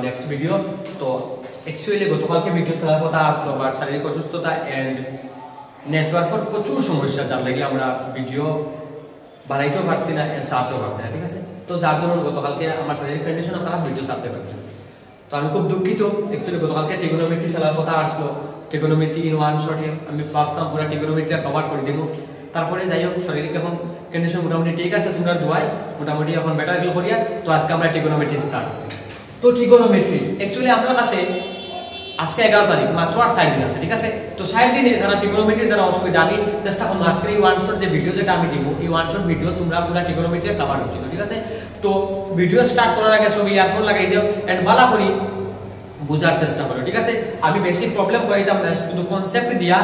next video. তো actually গতকালকে video ছাড়ার কথা আসলো, বাট শারীরিক অসুস্থতা এন্ড নেটওয়ার্কের প্রচুর সমস্যা, যার লাগি আমরা ভিডিও বানাইতেও পারছি না, ছাড়তেও পারছি না, ঠিক আছে। তো যার জন্য গতকালকে আমার শারীরিক কন্ডিশন খারাপ, ভিডিও ছাড়তে পারছি। তো আমি খুব দুঃখিত। অ্যাকচুয়ালি গতকালকে ট্রিগোনোমেট্রি ছাড়ার কথা আসলো, ট্রিগোনোমেট্রি ইন ওয়ান শটে আমি ভাবছিলাম পুরো ট্রিগোনোমেট্রি কভার করে দেবো। তারপরে যাই হোক, শারীরিক এখন কন্ডিশন মোটামুটি ঠিক আছে, তোমরা দোয়াই মোটামুটি এখন বেটার ফিল করিয়া। তো আজকে আমরা ট্রিগোনোমেট্রি স্টার্ট। তো ট্রিগোনোমেট্রি অ্যাকচুয়ালি আপনার কাছে আজকে 11 তারিখ, মাত্র আর 60 দিন আছে, ঠিক আছে। তো 60 দিনে যারা ট্রিগোনোমেট্রির যারা অসুবিধা, আমি চেষ্টা করবো আজকের এই ওয়ান শট যে ভিডিও যেটা আমি দিব, এই ওয়ান শট ভিডিও তোমরা পুরো ট্রিগোনোমেট্রি কভার হচ্ছে, ঠিক আছে। তো ভিডিও স্টার্ট করার আগে সব ইয়ারফোন লাগাই দিও এন্ড বালা করি বোঝার চেষ্টা করো, ঠিক আছে। আমি বেশি প্রবলেম করাইতাম না, শুধু কনসেপ্ট দিয়া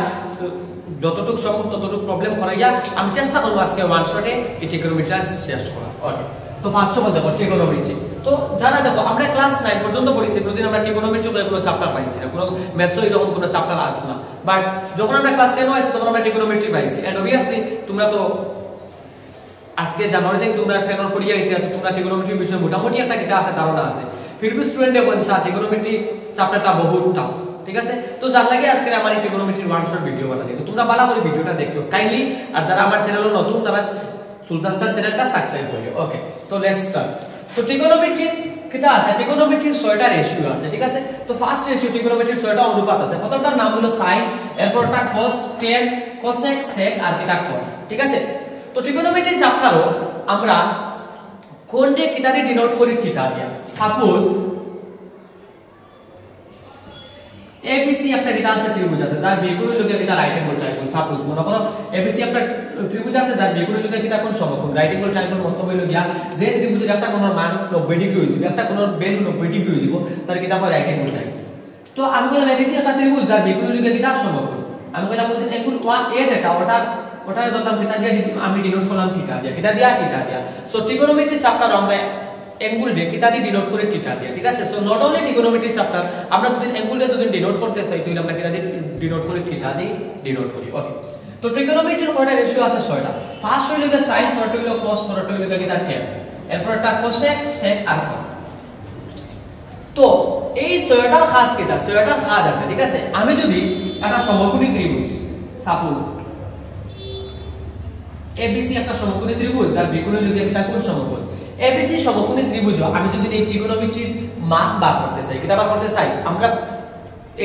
যতটুকু সম্ভব ততটুকু প্রবলেম করাইয়া আমি চেষ্টা করবো আজকে ওয়ান শটে এই ট্রিগোনোমেট্রি শেষ করা। ওকে, তো ফার্স্ট অফ অল দেখো ট্রিগোনোমেট্রি। তো যারা দেখো আমরা ক্লাস 9 পর্যন্ত পড়েছি, প্রতিদিন আমরা ট্রিগোনোমেট্রি কোনো চ্যাপ্টার পাইছি না, কোনো ম্যাথসও এরকম কোনো চ্যাপ্টার আসতো না। বাট যখন আমরা ক্লাস 10 হয়েছে তখন আমরা ট্রিগোনোমেট্রি পাইছি। এন্ড অবভিয়াসলি তোমরা তো আজকে জানুয়ারি থেকে তোমরা 10 অর 4 ইয়ার তো তোমরা ট্রিগোনোমেট্রির বিষয়ে মোটামুটি একটা কিতা আছে, ধারণা আছে। ফিরবি স্টুডেন্টে বলছে ট্রিগোনোমেট্রি চ্যাপ্টারটা বহুত টাফ, ঠিক আছে। তো যার লাগে আজকে আমার এই ট্রিগোনোমেট্রির ওয়ান শট ভিডিও বানাই। তো তোমরা ভালো করে ভিডিওটা দেখো কাইন্ডলি, আর যারা আমার চ্যানেলে নতুন তারা সুলতান স্যার চ্যানেলটা সাবস্ক্রাইব করিও। ওকে, তো লেটস স্টার্ট। তো ট্রিগোনোমেট্রি কিটা আছে, ট্রিগোনোমেট্রির 6টা রেশিও আছে, ঠিক আছে। তো ফার্স্ট রেশিও ট্রিগোনোমেট্রির 6টা অনুপাত আছে। প্রথমটার নাম হলো sin, এরপরটা cos, tan, cosec, sec আর কিটা cot, ঠিক আছে। তো ট্রিগোনোমেট্রি চ্যাপ্টারও আমরা কোন দিয়ে কিটা দিয়ে ডিনোট করি থিটা দিয়া। সাপোজ ABC একটা কিটা আছে, ত্রিভুজ আছে যার বেগুনের লগে কিটা রাইট অ্যাঙ্গেল ট্রায়াঙ্গেল। সাপোজ মনে করো ABC একটা ত্রিভুজ আছে যার বেগুনের লগে কিটা কোন সমকোণ। রাইট অ্যাঙ্গেল ট্রায়াঙ্গেল মতলব হইলো গিয়া যে ত্রিভুজের একটা কোণের মান 90 ডিগ্রি হইছে, একটা কোণের ভ্যালু 90 ডিগ্রি হইব, তার কিটা হয় রাইট অ্যাঙ্গেল ট্রায়াঙ্গেল। তো আমি বললাম ABC একটা ত্রিভুজ যার বেগুনের লগে কিটা সমকোণ। আমি বললাম যে অ্যাঙ্গেল 1A যেটা ওটার ধরলাম কিটা দিয়ে আমি ডিনোট করলাম থিটা দিয়া, কিটা দিয়া। সো ট্রিগোনোমেট্রি চ্যাপ্টার আমরা অ্যাঙ্গেল দিয়ে কিটা দিয়ে ডিনোট করে থিটা দিয়া, ঠিক আছে। So not only trigonometry chapter, আমরা যদি অ্যাঙ্গেল দিয়ে যদি ডিনোট করতে চাই তাহলে আমরা কিটা দিয়ে ডিনোট করে থিটা দিয়ে ডিনোট করি। ওকে, তো ট্রিগোনোমেট্রির কয়টা রেশিও আছে? 6টা। ফার্স্ট হইলো গিয়া sin, পরেরটা হইলো cos, পরেরটা হইলো গিয়া tan, এরপরটা cosec, sec আর cot। তো এই 6টার খাস কিটা, 6টার খাস আছে, ঠিক আছে। আমি যদি একটা সমকোণী ত্রিভুজ, সাপোজ ABC একটা সমকোণী ত্রিভুজ যার বেগুন হইলো গিয়া কিটা কোন সমকোণ। ABC সমকোণী ত্রিভুজ আমি যদি এই ট্রিগোনোমেট্রির মান বার করতে চাই, কিটা বার করতে চাই, আমরা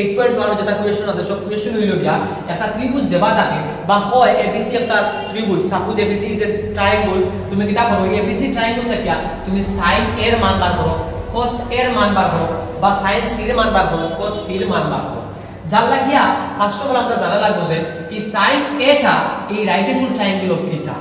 8.1 যেটা কোয়েশ্চন আছে সব কোয়েশ্চন হইলো গিয়া একটা ত্রিভুজ দেবা থাকে বা হয় ABC একটা ত্রিভুজ, suppose ABC is a triangle. তুমি কিটা করো, ABC ট্রায়াঙ্গল থেকে তুমি sin এর মান বার করো, cos এর মান বার করো, বা sin c এর মান বার করো, cos c এর মান বার করো। যার লাগিয়া ফার্স্ট অফ অল আমরা জানা লাগবে যে এই sin এটা এই রাইট অ্যাঙ্গেল ট্রায়াঙ্গল কিটা,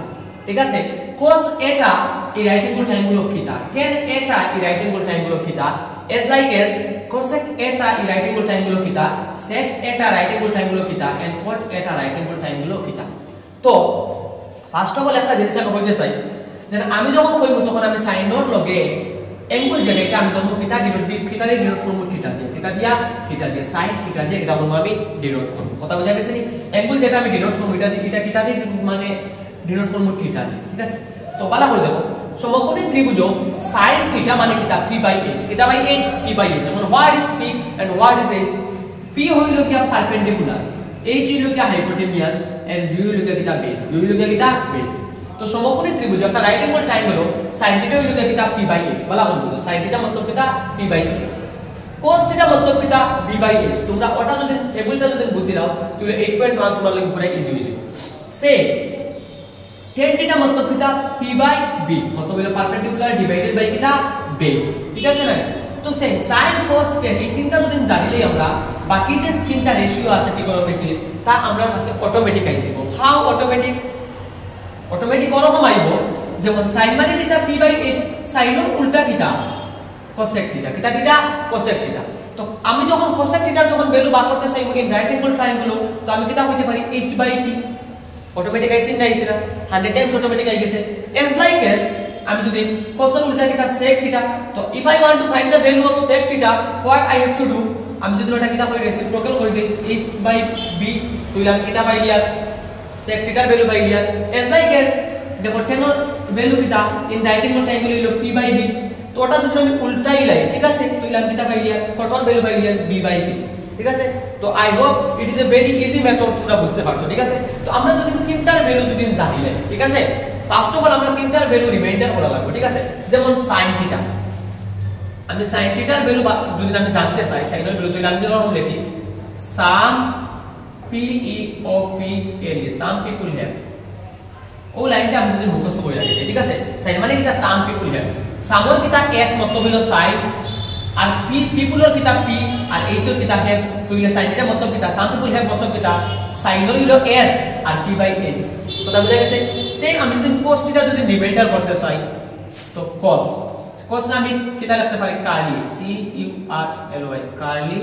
ঠিক আছে। cos এটা এই রাইট অ্যাঙ্গল ট্রায়াঙ্গল কিটা, tan এটা এই রাইট অ্যাঙ্গল ট্রায়াঙ্গল কিটা, as like as cosec এটা এই রাইট অ্যাঙ্গল ট্রায়াঙ্গল কিটা, sec এটা রাইট অ্যাঙ্গল ট্রায়াঙ্গল কিটা and cot এটা রাইট অ্যাঙ্গল ট্রায়াঙ্গল কিটা। তো ফার্স্ট অফ অল একটা জিনিস আমি কইতে চাই যে আমি যখন কইব তখন আমি sin এর লগে অ্যাঙ্গেল যেটা এটা আমি ধরব কিটা দিয়ে ডিনোট করব থিটা দিয়ে, থিটা দিয়ে sin থিটা দিয়ে এটা বলবো আমি ডিনোট করব। কথা বুঝা গেছে নি? অ্যাঙ্গেল যেটা আমি ডিনোট করব এটা দিয়ে কিটা দিয়ে মানে ডিনোট করব থিটা দিয়ে, ঠিক আছে। তো বালা করে দেব সমকোণী ত্রিভুজ sin থিটা মানে কিটা p/h, কিটা বাই h, p/h। যেমন what is p and what is h? p হইলো কি পারপেন্ডিকুলার, h হইলো কি হাইপোটেনিয়াস and v হইলো কি কিটা বেস, v হইলো কি কিটা বেস। তো সমকোণী ত্রিভুজ একটা right angle triangle sin theta হইলো কি কিটা p/h। বালা বলবো sin থিটা मतलब কিটা p/h, cos থিটা मतलब কিটা b/h। তোমরা ওটা যদি টেবিলটা যদি বুঝি নাও তাহলে 8.1 তোমরা লাগি পুরো ইজি হয়ে যাবে। সে tan থিটা मतलब কিটা p/b, मतलब হলো পারপেন্ডিকুলার ডিভাইডেড বাই কিটা বেস, ঠিক আছে না। তো সেম sin cos tan এই তিনটা যদি জানিলেই আমরা বাকি যে তিনটা রেশিও আছে ট্রিগোনোমেট্রি তা আমরা কাছে অটোমেটিক আই যাব। হাউ অটোমেটিক ওরকম আইব যেমন sin মানে কিটা p/h, sin এর উল্টা কিটা cosec থিটা, কিটা cosec থিটা। তো আমি যখন cosec থিটার যখন ভ্যালু বার করতে চাই ইন রাইট অ্যাঙ্গেল ট্রায়াঙ্গল, তো আমি কিটা কইতে পারি h/p। অটোমেটিক আইছে না আইছে না 100 টাইমস অটোমেটিক আই গেছে। as like as আমি যদি cos এর উল্টা কিটা sec থিটা, তো if I want to find the value of sec theta what I have to do, আমি যদি ওটা কিটা করে রেসিপ্রোকাল করে দেই h/b তাহলে আমি কিটা পাই লিয়া sec theta ভ্যালু পাই লিয়া। as like as দেখো tan এর ভ্যালু কিটা ইন রাইট অ্যাঙ্গেল ট্রায়াঙ্গল হলো p/b, তো ওটা যদি আমি উল্টাই লাই ঠিক আছে তাহলে আমি কিটা পাইলিয়া টোটাল ভ্যালু পাইলিয়া b/p ঠিক আছে তো I hope it is a very easy method তোমরা বুঝতে পারছো ঠিক আছে তো আমরা যদি তিনটার ভ্যালু যদি জানি লাই ঠিক আছে ফার্স্ট অফ অল আমরা তিনটার ভ্যালু রিমাইন্ডার করা লাগবে ঠিক আছে যেমন sin θ আমি sin θ এর ভ্যালু যদি আমি জানতে চাই sin এর ভ্যালু তাহলে আমি যেরকম লিখি sum PEOPLE sum people have ও লাইনটা আমি যদি মুখস্থ করে রাখি ঠিক আছে sin মানে কিটা sum people have sum এর কিটা s মতলব হলো sin আর people এর কিটা p আর h এর কিটা have তো এই sin এর মতলব কিটা sum people have মতলব কিটা sin এর হলো s আর p/h কথা বুঝা গেছে সেম আমি যদি cos θ যদি রিমাইন্ডার করতে চাই তো cos না আমি কিটা লিখতে পারি curly CURLY curly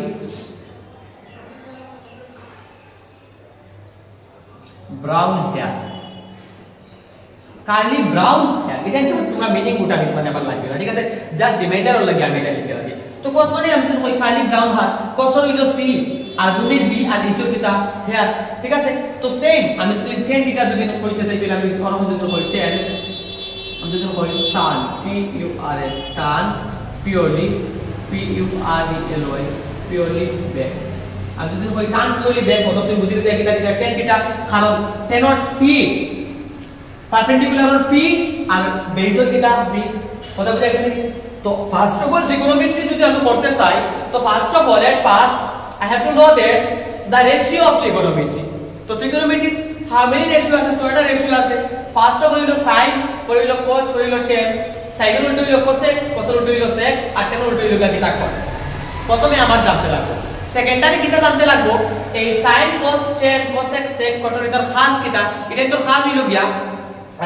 brown hair curly brown hair এটা তো তোমরা মিনিং ওটা মানে আবার লাগবে না ঠিক আছে জাস্ট রিমাইন্ডার লাগে আমি এটা লিখতে রাখি তো cos মানে আমি যদি কই কার্লি ব্রাউন হেয়ার cos হলো c আর ভূমির b আর h এর কিটা হেয়ার ঠিক আছে তো সেম আমি যদি tan θ যদি কইতে চাই তাহলে আমি ফর্ম যদি কই tan আমি যদি কই tan TURN tan purely PURELY purely back আমি যদি কই tan purely back কত তুমি বুঝিতে দেখি তাহলে tan θ কারণ tan or t perpendicular or p আর বেস অর কিটা b কথা বুঝা গেছে তো ফার্স্ট অফ অল trigonometry যদি আমি করতে চাই তো first of all at first I have to know that the ratio of trigonometry. So trigonometry how many ratio আছে 6টা ratio আছে ফার্স্ট অফ হলো sin পরে হলো cos পরে হলো tan sin এর উল্টো হলো cosec cos এর উল্টো হলো sec আর tan এর উল্টো হলো কিটা cot প্রথমে আমার জানতে লাগবে সেকেন্ডারি কিটা জানতে লাগবে এই sin cos tan cosec sec cot এর ভিতর খাস কিটা এটা তো খাস হইলো গিয়া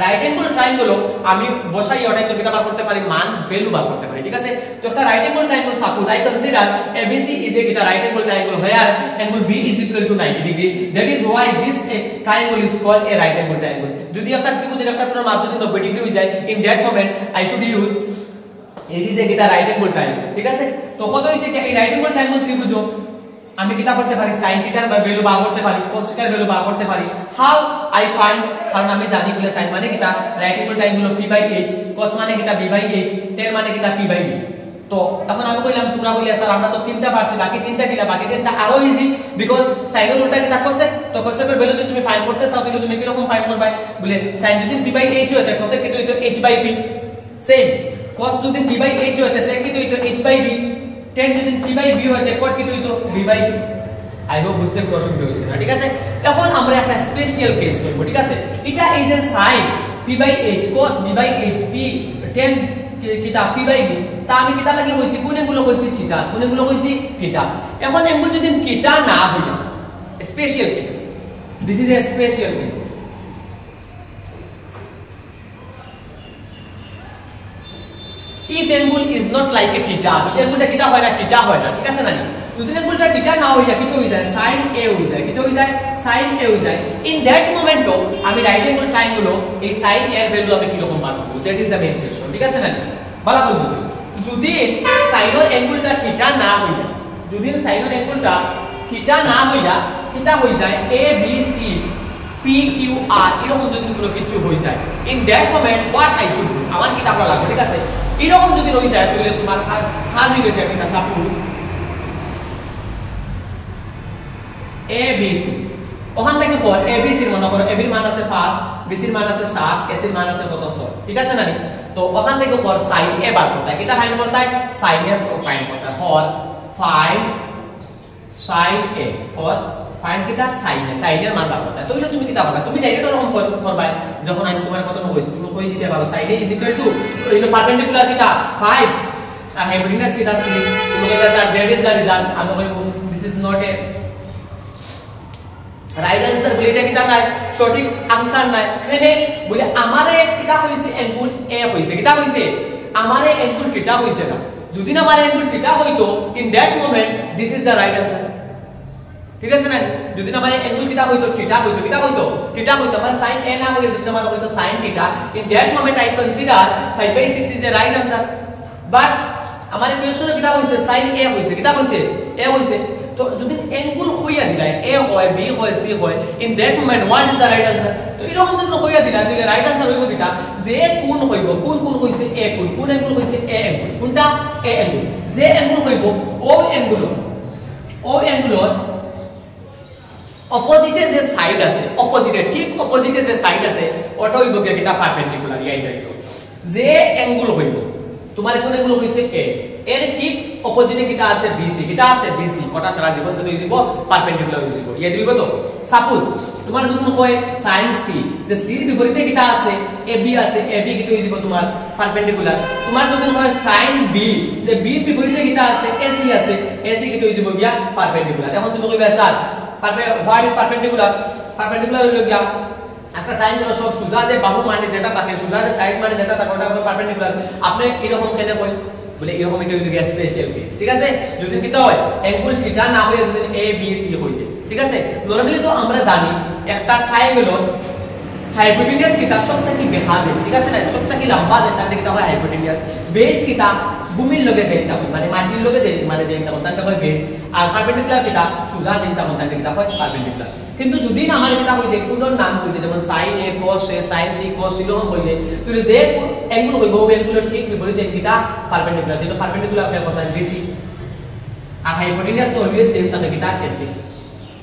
রাইট অ্যাঙ্গেল ট্রায়াঙ্গেল আমি বসাই ওটাই তো কিটা বার করতে পারি মান ভ্যালু বার করতে পারি ঠিক আছে তো একটা right angle triangle suppose I consider ABC is a কিটা right angle triangle where angle B is equal to 90 degree that is why this triangle is called a right angle triangle যদি একটা ত্রিভুজের একটা কোণের মান যদি 90 ডিগ্রি হয়ে যায় in that moment I should use it is a কিটা রাইট অ্যাঙ্গেল ট্রায়াঙ্গেল ঠিক আছে তো কত হইছে কি এই রাইট অ্যাঙ্গেল ট্রায়াঙ্গেল ত্রিভুজ আমি কিটা করতে পারি sin θ এর ভ্যালু বার করতে পারি cos θ এর ভ্যালু বার করতে পারি how I find কারণ আমি জানি বলে sin মানে কিটা right angle triangle p/h cos মানে কিটা b/h tan মানে কিটা p/b তো এখন আমি কইলাম তোমরা কইলা স্যার আমরা তো তিনটা পারছি বাকি তিনটা কিলা বাকি তিনটা আরো ইজি বিকজ sin এর উল্টা কিটা cosec তো cosec এর ভ্যালু যদি তুমি ফাইন্ড করতে চাও তাহলে তুমি কি রকম ফাইন্ড করবে বলে sin যদি p/h হয় তাহলে cosec কি হইতো h/p সেম cos যদি p/h হয় তাহলে sec কি হইতো h/b tan যদি p/b হয় তাহলে cot কি হইতো b/b আই হোপ বুঝতে কোনো অসুবিধা হইছে না ঠিক আছে এখন আমরা একটা স্পেশাল কেস করব ঠিক আছে এটা এই যে sin p/h cos b/h p tan কিটা p/b তা আমি কিটা লাগি কইছি কোন এগুলো কইছি থিটা কোন এগুলো কইছি থিটা এখন এগুলো যদি থিটা না হয় special case this is a special case if angle is not like a theta যদি এগুলো থিটা হয় না থিটা হয় না ঠিক আছে না যদি এগুলোটা থিটা না হইয়া কি হই যায় sin a হই যায় কি হই যায় sin a হই যায় in that moment আমি রাইট অ্যাঙ্গেল ট্রায়াঙ্গেল এই sin a এর ভ্যালু আমি কি রকম বার করব that is the main question ঠিক আছে না ভালো করে বুঝুন যদি sin এর অ্যাঙ্গেলটা থিটা না হইয়া যদি sin এর অ্যাঙ্গেলটা থিটা না হইয়া কিটা হই যায় a b c p q r এরকম যদি কোনো কিছু হই যায় in that moment what I should do আমার কিটা করা লাগবে ঠিক আছে এরকম যদি হই যায় তাহলে তোমার কাজ হইবে কিটা সাপোজ a b c ওখান থেকে কর a b c এর মনে করো a b এর মান আছে 5 b c এর মান আছে 7 s এর মান আছে কত 6 ঠিক আছে না তো ওখান থেকে কর sin a বার করতে হয় কিটা ফাইন্ড করতে হয় sin a ফাইন্ড করতে হয় হর ফাইন্ড sin a হর ফাইন্ড কিটা sin a sin এর মান বার করতে হয় তাহলে তুমি কিটা করবা তুমি ডাইরেক্ট এরকম করবা যখন আমি তোমার কথা কইছি তুমি কই দিতে পারো sin a = এই পারপেন্ডিকুলার কিটা 5 আর হাইপোটেনাস কিটা 6 তুমি কইবা sir that is the result আমি কইব this is not a right answer বলে এটা কিটা নাই সঠিক आंसर নাই এখানে বলে আমারে কিটা হইছে অ্যাঙ্গেল a হইছে কিটা হইছে আমারে অ্যাঙ্গেল কিটা হইছে না যদি না আমারে অ্যাঙ্গেল কিটা হইতো in that moment this is the right answer ঠিক আছে না যদি না আমারে অ্যাঙ্গেল কিটা হইতো থিটা হইতো কিটা হইতো থিটা হইতো মানে sin a না হইতো যদি আমারে হইতো sin theta in that moment I consider 5/6 is the right answer but আমারে কোশ্চেনে কিটা হইছে sin a হইছে কিটা হইছে a হইছে তো তো যদি অ্যাঙ্গেল হইয়া দিলাই এ হয় বি হয় সি হয় in that moment what is the right answer তো এরকম যদি হইয়া দিলা তাহলে রাইট আনসার হইব কিটা যে কোণ হইব কোণ হইছে এ কোণ অ্যাঙ্গেল হইছে এ অ্যাঙ্গেল কোনটা এ অ্যাঙ্গেল যে অ্যাঙ্গেল হইব ও অ্যাঙ্গেলর অপোজিটে যে সাইড আছে অপোজিটে ঠিক অপোজিটে যে সাইড আছে ওটা হইব কিটা পারপেন্ডিকুলার ইয়াই দাঁড়িয়ে যে অ্যাঙ্গেল হইব তোমার কোন অ্যাঙ্গেল হইছে এ এর ঠিক অপোজিটে কিটা আছে বিসি ওটা সারা জীবন কত হইব পারপেন্ডিকুলার হইব ইয়া দিব তো সাপোজ তোমার যদি হয় sin c যে c এর বিপরীতে কিটা আছে ab আছে ab কিটা হইব তোমার পারপেন্ডিকুলার তোমার যদি হয় sin b যে b এর বিপরীতে কিটা আছে ac আছে ac কিটা হইব গিয়া পারপেন্ডিকুলার এখন তুমি কইবা স্যার হোয়াট ইজ পারপেন্ডিকুলার হইল গিয়া একটা ট্রায়াঙ্গেল সব সোজা যে বাহু মানে যেটা থাকে সোজা যে সাইড মানে যেটা থাকে ওটা হলো পারপেন্ডিকুলার আপনি এরকম কেন কই বলে এরকম এটা হইল গিয়া স্পেশাল কেস ঠিক আছে যদি কিটা হয় অ্যাঙ্গেল থিটা না হয়ে যদি a b c হইবে ঠিক আছে নরমালি তো আমরা জানি একটা ট্রায়াঙ্গেলর হাইপোটেনিয়াস কিটা সবথেকে বেশি যায় ঠিক আছে না সবথেকে লম্বা যেটা কিটা হয় হাইপোটেনিয়াস বেস কিটা ভূমির লগে যেটা হয় মানে মাটির লগে যে মানে যেটা হয় তাটা হয় বেস আর পারপেন্ডিকুলার কিটা সোজা যেটা হয় তাটা কিটা হয় পারপেন্ডিকুলার কিন্তু যদি আমার কিটা হই দেখুনোর নাম কইতে যেমন sin a cos a sin c cos c লম হইলে তুই যে অ্যাঙ্গেল হইব ও অ্যাঙ্গেলের ঠিক বিপরীতে কিটা পারপেন্ডিকুলার যেটা পারপেন্ডিকুলার ফেল কোসাইন bc আর হাইপোটেনিয়াস তো অলওয়েজ সেম তাটা কিটা ac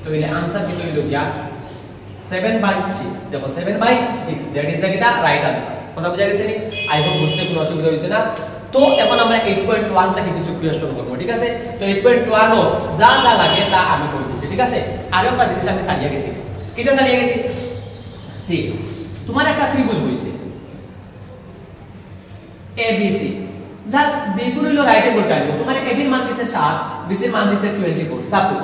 তো এর आंसर কি হইল গিয়া 7/6 দেখো 7/6 দ্যাট ইজ দ্য কিটা রাইট आंसर কথা বুঝা গেছে নি আই হোপ বুঝতে কোনো অসুবিধা হইছে না তো এখন আমরা 8.1 থেকে কিছু কোয়েশ্চন করব ঠিক আছে তো 8.1 ও যা যা লাগে তা আমি করে দিছি ঠিক আছে আর একটা জিনিস আমি সারিয়া গেছি কিটা সারিয়া গেছি সি তোমার একটা ত্রিভুজ হইছে ABC যা বিকুল হলো রাইট অ্যাঙ্গেল ট্রায়াঙ্গেল তোমার AB এর মান দিছে 7 BC এর মান দিছে 24 সাপোজ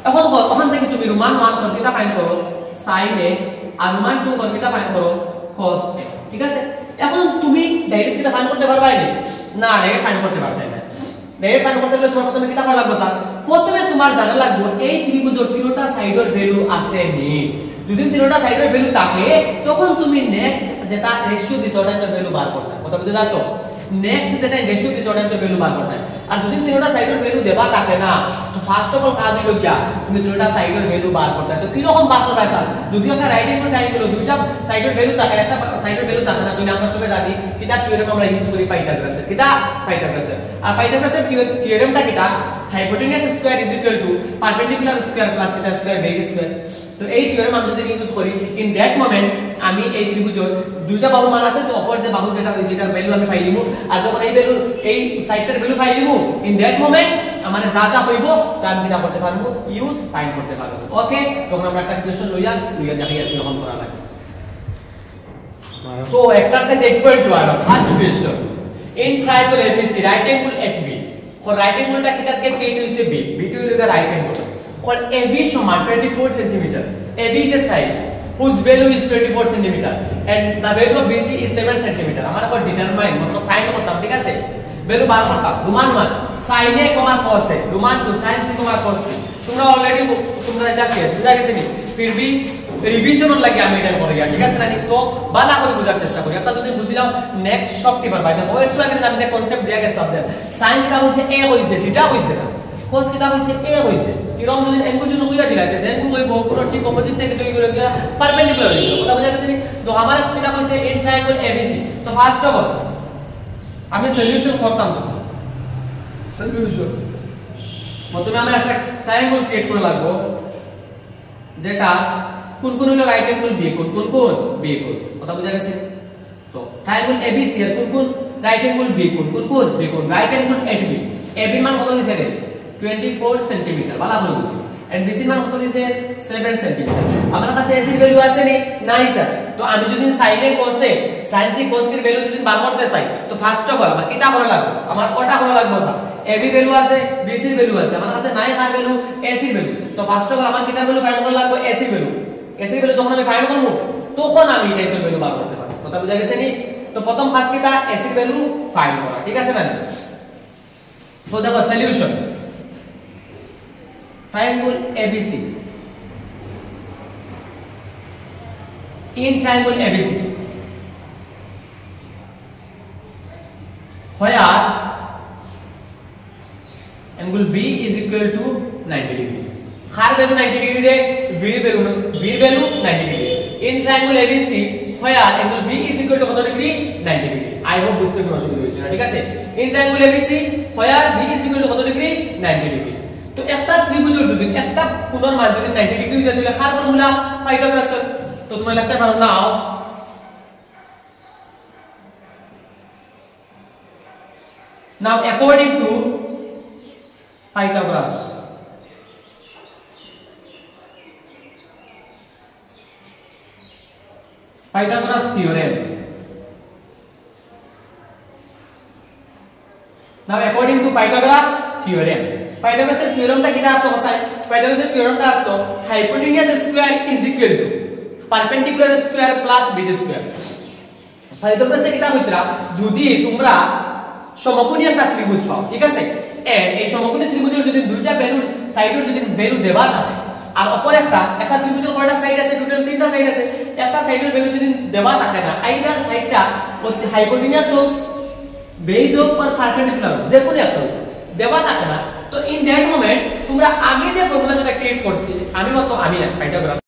এখন ওখান থেকে তুমি রোমান 1 কোণ কিটা ফাইন্ড করো sin a আর রোমান 2 কোণ কিটা ফাইন্ড করো cos a ঠিক আছে এখন তুমি ডাইরেক্ট কিটা ফাইন্ড করতে পারবা না ডাইরেক্ট ফাইন্ড করতে পারবে না ডাইরেক্ট ফাইন্ড করতে গেলে তোমার প্রথমে কিটা করা লাগবে স্যার প্রথমে তোমার জানা লাগবে এই ত্রিভুজের তিনটা সাইডের ভ্যালু আছে নি যদি তিনটা সাইডের ভ্যালু থাকে তখন তুমি নেক্সট যেটা রেশিও দিছ ওটার ভ্যালু বার করতে কথা বুঝে যাচ্ছ নেক্সট যেটা রেশিও দিছ ওটার ভ্যালু বার করতে আর যদি তিনটা সাইডের ভ্যালু দেবা থাকে না তো ফার্স্ট অফ অল কাজ হলো কি তুমি তিনটা সাইডের ভ্যালু বার করতে তো কি রকম বার করবে স্যার যদি একটা রাইট অ্যাঙ্গেল ট্রায়াঙ্গেল দুইটা সাইডের ভ্যালু থাকে একটা সাইডের ভ্যালু থাকে না তুমি আমরা সবাই জানি কিটা থিওরেম আমরা ইউজ করি পাইথাগোরাস কিটা পাইথাগোরাস আর পাইথাগোরাস থিওরেমটা কিটা hypotenuse square is equal to perpendicular square plus কিটা স্কয়ার বেস স্কয়ার তো এই থিওরেম আমরা যদি ইউজ করি ইন দ্যাট মোমেন্ট আমি এই ত্রিভুজের দুইটা বাহু মান আছে তো অপর যে বাহু যেটা রয়েছে এটার ভ্যালু আমি পাই দিমু আর যখন এই ভ্যালু এই সাইডটার ভ্যালু পাই দিমু ইন দ্যাট মোমেন্ট আমারে যা যা হইব তা আমি কিটা করতে পারবো ইউ ফাইন্ড করতে পারবো ওকে তখন আমরা একটা কোশ্চেন লইয়া দেখি কি রকম করা লাগে তো exercise 8.1 first question in triangle ABC right angle at B for right অ্যাঙ্গেলটা কিটাকে কেটে হইছে B টু হইল the right angle for AB সমান 24 cm AB is a side whose value is 24 cm and the value of BC is 7 cm हमारा को determine मतलब फाइंड करताम ठीक আছে ভ্যালু বার করতাম Roman 1 sin a cos a Roman 2 sin c cos c তোমরা already তোমরা এটা শেষ বুঝা গেছে নি फिर भी রিভিশন লাগি আমি এটা করি ঠিক আছে না তো ভালো করে বোঝার চেষ্টা করি একটা যদি বুঝিলাম নেক্সট সব টিপার বাইরে ওই একটু আগে আমি যে কনসেপ্ট দিয়া গেছে আপনাদের sin কিটা হইছে a হইছে থিটা হইছে না cos কিটা হইছে a হইছে কিরকম যদি অ্যাঙ্গেল জন্য কইরা দিলা যে অ্যাঙ্গেল হইব পুরো ঠিক অপোজিট থেকে তৈরি করে গিয়া পারপেন্ডিকুলার হইব কথা বুঝা গেছে নি তো আমার কিটা হইছে ইন ট্রায়াঙ্গেল ABC তো ফার্স্ট অফ অল আমি সলিউশন করতাম তো সলিউশন প্রথমে আমরা একটা ট্রায়াঙ্গেল ক্রিয়েট করে লাগবো যেটা কোন কোন হলো রাইট অ্যাঙ্গেল বি কোন কোন বি কোন কথা বুঝা গেছে তো ট্রায়াঙ্গেল ABC এর কোন কোন রাইট অ্যাঙ্গেল বি কোন বি কোন right angle at B AB মান কত দিছে রে 24 cm ভালো করে বুঝো এন্ড BC মান কত দিছে 7 cm আমার কাছে AC এর ভ্যালু আছে নি নাই স্যার তো আমি যদি sin a cos a sin c cos c এর ভ্যালু যদি বার করতে চাই তো ফার্স্ট অফ অল আমার কিটা করা লাগবে আমার ওটা করা লাগবে স্যার AB ভ্যালু আছে BC এর ভ্যালু আছে আমার কাছে নাই কার ভ্যালু AC এর ভ্যালু তো ফার্স্ট অফ অল আমার কিটার ভ্যালু ফাইন্ড করা লাগবে AC ভ্যালু AC ভ্যালু যখন আমি ফাইন্ড করব তখন আমি এটাই তো ভ্যালু বার করতে পারবো কথা বুঝা গেছে নি তো প্রথম ফার্স্ট কিটা AC ভ্যালু ফাইন্ড করা ঠিক আছে না তো দেখো solution triangle ABC in triangle ABC where angle B is equal to 90 degree খার ভ্যালু 90 ডিগ্রি রে ভির value 90 degree in triangle ABC where angle B is equal to কত ডিগ্রি 90 ডিগ্রি আই হোপ বুঝতে কোনো অসুবিধা হচ্ছে না ঠিক আছে in triangle ABC where B is equal to কত ডিগ্রি 90 ডিগ্রি তো একটা ত্রিভুজের যদি একটা কোণের মান যদি 90 ডিগ্রি হয়ে যায় তাহলে খার ফর্মুলা পাইথাগোরাস তো তোমরা লিখতে পারো নাও now according to Pythagoras theorem now according to Pythagoras theorem টা কিটা আসলো বসাই Pythagoras theoremটা আসলো hypotenuse square is equal to perpendicular square plus base square Pythagoras কিটা হইতরা যদি তোমরা সমকোণী একটা ত্রিভুজ পাও ঠিক আছে এই সমকোণী ত্রিভুজের যদি দুইটা ভ্যালুর সাইডের যদি ভ্যালু দেওয়া থাকে আর অপর একটা ত্রিভুজের কয়টা সাইড আছে টোটাল তিনটা সাইড আছে একটা সাইডের ভ্যালু যদি দেওয়া থাকে না আইদার সাইডটা হাইপোটেনিয়াস হোক বেজ হোক আর পারপেন্ডিকুলার যে কোনো একটা দেওয়া থাকে না তো ইন দ্যাট মোমেন্ট তোমরা আমি যে ফর্মুলা যেটা ক্রিয়েট করছি আমি না পাইথাগোরাস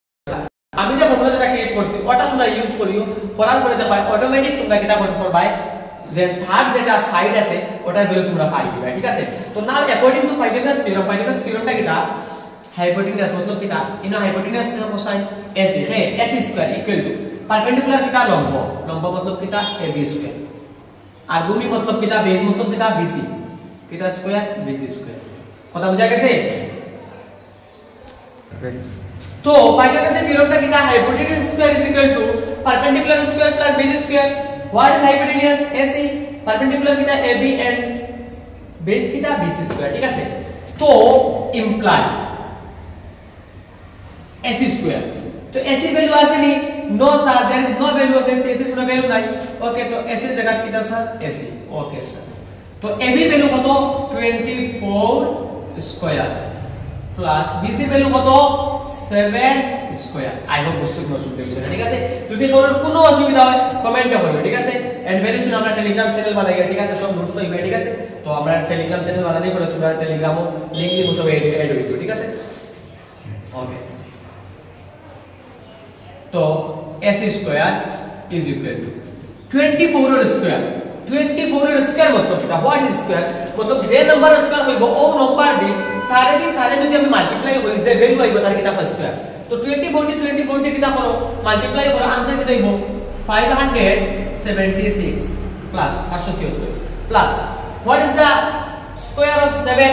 আমি যে ফর্মুলা যেটা ক্রিয়েট করছি ওটা তোমরা ইউজ করিও করার পরে দেখবা অটোমেটিক তোমরা কিটা করবা যে থার্ড যেটা সাইড আছে ওটার ভ্যালু তোমরা পাই দিবা ঠিক আছে তো নাও অ্যাকর্ডিং টু Pythagoras theoremটা কিটা hypotenuse मतलब कितना इनो hypotenuse कितना कोसाइन AC है AC square equal to perpendicular कितना लंब मतलब कितना AB स्क्वायर और भूमि मतलब कितना बेस मतलब कितना BC कितना स्क्वायर BC स्क्वायर কথা বুঝা গেছে তো Pythagoras theoremটা কিটা hypotenuse square is equal to perpendicular square plus base square what is hypotenuse AC perpendicular कितना AB and base कितना BC square ठीक আছে तो implies AC square तो AC वैल्यू আছে নি no sir there is no value of AC AC কোনো value নাই ओके तो AC এর জায়গা কিটা স্যার AC ओके স্যার তো AB वैल्यू কত 24 স্কয়ার প্লাস BC वैल्यू কত 7 স্কয়ার আই হোপ বুঝতে কোনো অসুবিধা হইছে না ঠিক আছে যদি কোনো অসুবিধা হয় কমেন্টে বলবে ঠিক আছে এন্ড ভেরি সুন আমরা টেলিগ্রাম চ্যানেল বানাই ঠিক আছে সব নোটস পাইবে ঠিক আছে তো আমরা টেলিগ্রাম চ্যানেল বানানোর পরে তোমরা টেলিগ্রামও লিংক দিব সব এড হইতো ঠিক আছে ওকে तो AC square is equal to 24 square 24 square मतलब क्या व्हाट इज स्क्वायर मतलब जे नंबर स्क्वायर হইবো ও নাম্বার দি তারে যদি আমি মাল্টিপ্লাই করি যে ভ্যালু আইবো তার কিটা স্কয়ার তো 24 টি কিটা করো মাল্টিপ্লাই করো आंसर কিটা আইবো 576 plus 576 plus what is the square of 7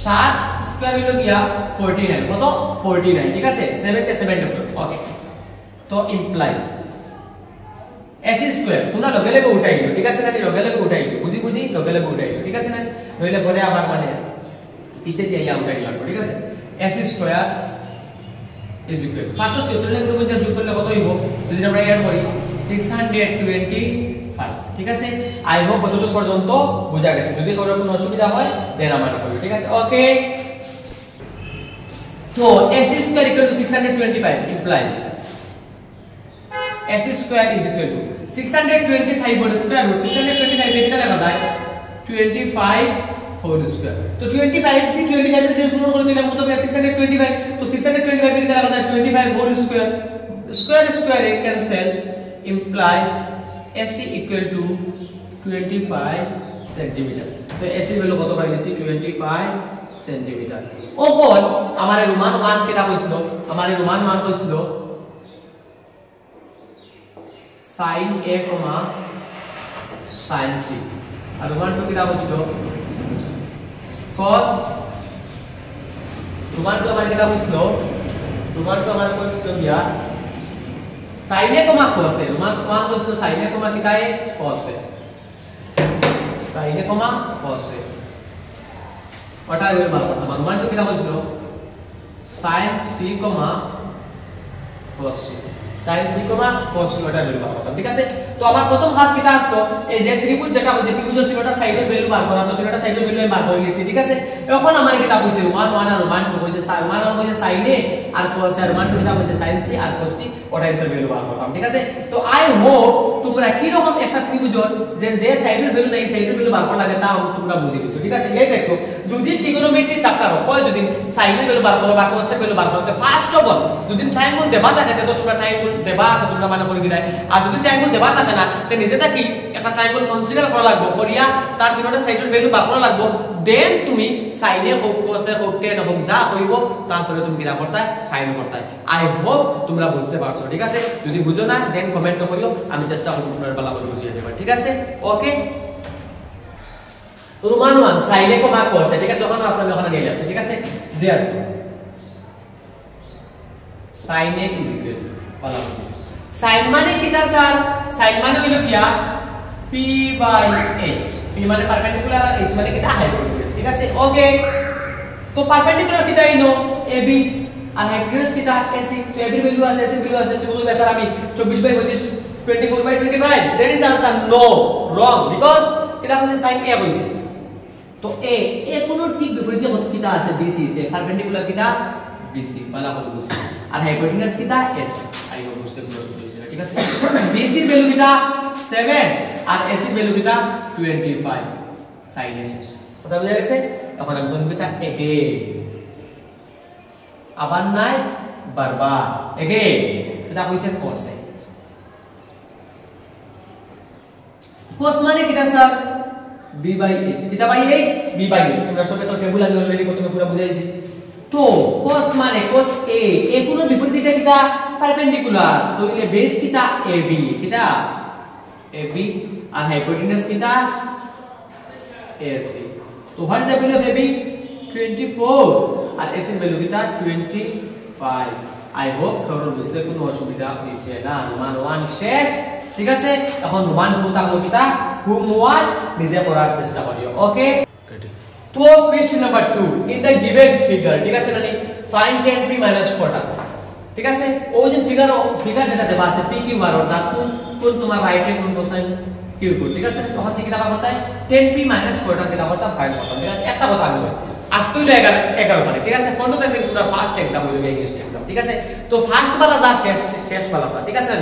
7 square হলো গিয়া 49 কত 49 ঠিক আছে 7 কে 7 ডিফারেন্ট ওকে तो implies AC স্কয়ার তোমরা লগে লগে উঠাইলো ঠিক আছে না লগে লগে উঠাইলো বুঝি লগে লগে উঠাইলো ঠিক আছে না নইলে পরে আবার মানে পিছে দিয়ে ইয়া উঠাই লাগবে ঠিক আছে AC স্কয়ার ইজ ইকুয়াল 576 এর উপর যোগ করলে কত হইব যদি আমরা এড করি 625 ঠিক আছে আই হোপ কতটুকু পর্যন্ত বোঝা গেছে যদি কারো কোনো অসুবিধা হয় দেন আমাকে বলবে ঠিক আছে ওকে তো AC square equal to 625 implies AC square is equal to 625 whole square root 625 कितना लगा जाए 25 whole square तो 25 थी 25 से सुनो कर दिया मतलब 625 तो 625 कितना लगा जाए 25 whole square square cancel implies AC equal to 25 centimeter तो AC ভ্যালু কত পাই গেছি 25 সেন্টিমিটার ওহল আমারে রোমান মান কিটা কইছিল আমারে রোমান মান কইছিল sin A, sin C আর রোমান টু কিটা বসলো cos রোমান টু আমার কিটা বসলো গিয়া sin A, cos A Roman বসলো sin A, কিটা এ cos A sin A, cos A ওটা এর বার করতে রোমান টু কিটা বসলো sin C, cos C sin C, cos C ওটা ভ্যালু বার করতে ঠিক আছে তো আমার প্রথম কাজ কিটা আসলো এই যে ত্রিভুজ যেটা হইছে ত্রিভুজের তিনটা সাইডের ভ্যালু বার করা তো তিনটা সাইডের ভ্যালু আমি বার করে নিয়েছি ঠিক আছে এখন আমার কিটা কইছে 1 1 আর 1 2 কইছে sin 1 কইছে sin A R cos A আর 1 2 কিটা কইছে sin C আর cos C ওটা এর ভ্যালু বার করতাম ঠিক আছে তো আই হোপ তোমরা কি রকম একটা ত্রিভুজের যে সাইডের ভ্যালু নাই সাইডের ভ্যালু বার করা লাগে তা তোমরা বুঝে গেছো ঠিক আছে এই দেখো যদি ট্রিগোনোমেট্রি চ্যাপ্টার হয় যদি সাইডের ভ্যালু বার করো বা কোসের ভ্যালু বার করো তো ফার্স্ট অফ অল যদি ট্রায়াঙ্গল দেবা থাকে তো তোমরা ট্রায়াঙ্গল দেবা আছে তোমরা মানে করে দিলাই আর যদি ট্রায়াঙ্গল দেবা থাকে না তে নিজে থাকি একটা ট্রায়াঙ্গল কনসিডার করা লাগবে করিয়া তার তিনটা সাইডের ভ্যালু বার করা লাগবে দেন তুমি সাইনে হোক কোসে হোক টেন হোক যা হইব তারপরে তুমি কিরা করতে ফাইন করতে আই হোপ তোমরা বুঝতে পারছো ঠিক আছে যদি বুঝো না দেন কমেন্ট করিও আমি চেষ্টা করব তোমাদের ভালো করে বুঝিয়ে দেব ঠিক আছে ওকে রোমান 1 সাইনে কো মা কোসে ঠিক আছে রোমান আসলে ওখানে নিয়ে যাচ্ছে ঠিক আছে দেয়ার সাইনে ইজ ইকুয়াল ভালো সাইন মানে কিটা স্যার সাইন মানে হইলো কি p বাই h p মানে পারপেন্ডিকুলার আর h মানে কিটা হাইপোটেনিউস ঠিক আছে ওকে তো পারপেন্ডিকুলার কিটা ইনো ab আর হাইপোটেনিউস কিটা ac তো ab ভ্যালু আছে ac ভ্যালু আছে তুমি বলবে স্যার আমি 24 by 25 24 by 25 that is answer no wrong because কিটা হচ্ছে sin a হইছে তো a কোন ঠিক বিপরীতে কিটা আছে bc তে পারপেন্ডিকুলার কিটা bc ভালো করে বুঝো আর হাইপোটেনিউস কিটা s আই হোপ বুঝতে পারছো ঠিক আছে bc এর ভ্যালু কিটা 7 আর ac এর ভ্যালু কিটা 25 sin s কথা বুঝা গেছে এখন আমি বলবো এটা again আবার নাই বারবার again এটা কইছেন cos cos মানে কিটা স্যার b বাই h কিটা by h b by h তোমরা সবে তো টেবিল আমি অলরেডি প্রথমে পুরো বুঝাইছি তো cos মানে cos a কোন বিপরীতটা কিটা পারপেন্ডিকুলার তো ইলে বেস কিটা ab কিটা ab আর হাইপোটেনিউস কিটা ac তো what is the value of ab 24 আর ac এর ভ্যালু কিটা 25 আই হোপ খবর বুঝতে কোনো অসুবিধা হইছে না মান 1 শেষ ঠিক আছে এখন মান 2 তাহলে কিটা হোমওয়ার্ক নিজে করার চেষ্টা করিও ওকে তো question number 2 in the given figure ঠিক আছে নানি ফাইন্ড 10p - 4 ঠিক আছে ও যে ফিগার যেটা দেবা আছে p q আর ওর কোন তোমার রাইটে কোন কোসাইন q কোন ঠিক আছে তখন থেকে কিটা করতে 10p - 4 কিটা করতে ফাইন্ড করতে ঠিক আছে একটা কথা আমি আজকে হলো 11 তারিখ ঠিক আছে 15 তারিখ তোমরা ফার্স্ট एग्जाम হইবে ইংলিশ एग्जाम ঠিক আছে তো ফার্স্ট वाला যা শেষ वाला ঠিক আছে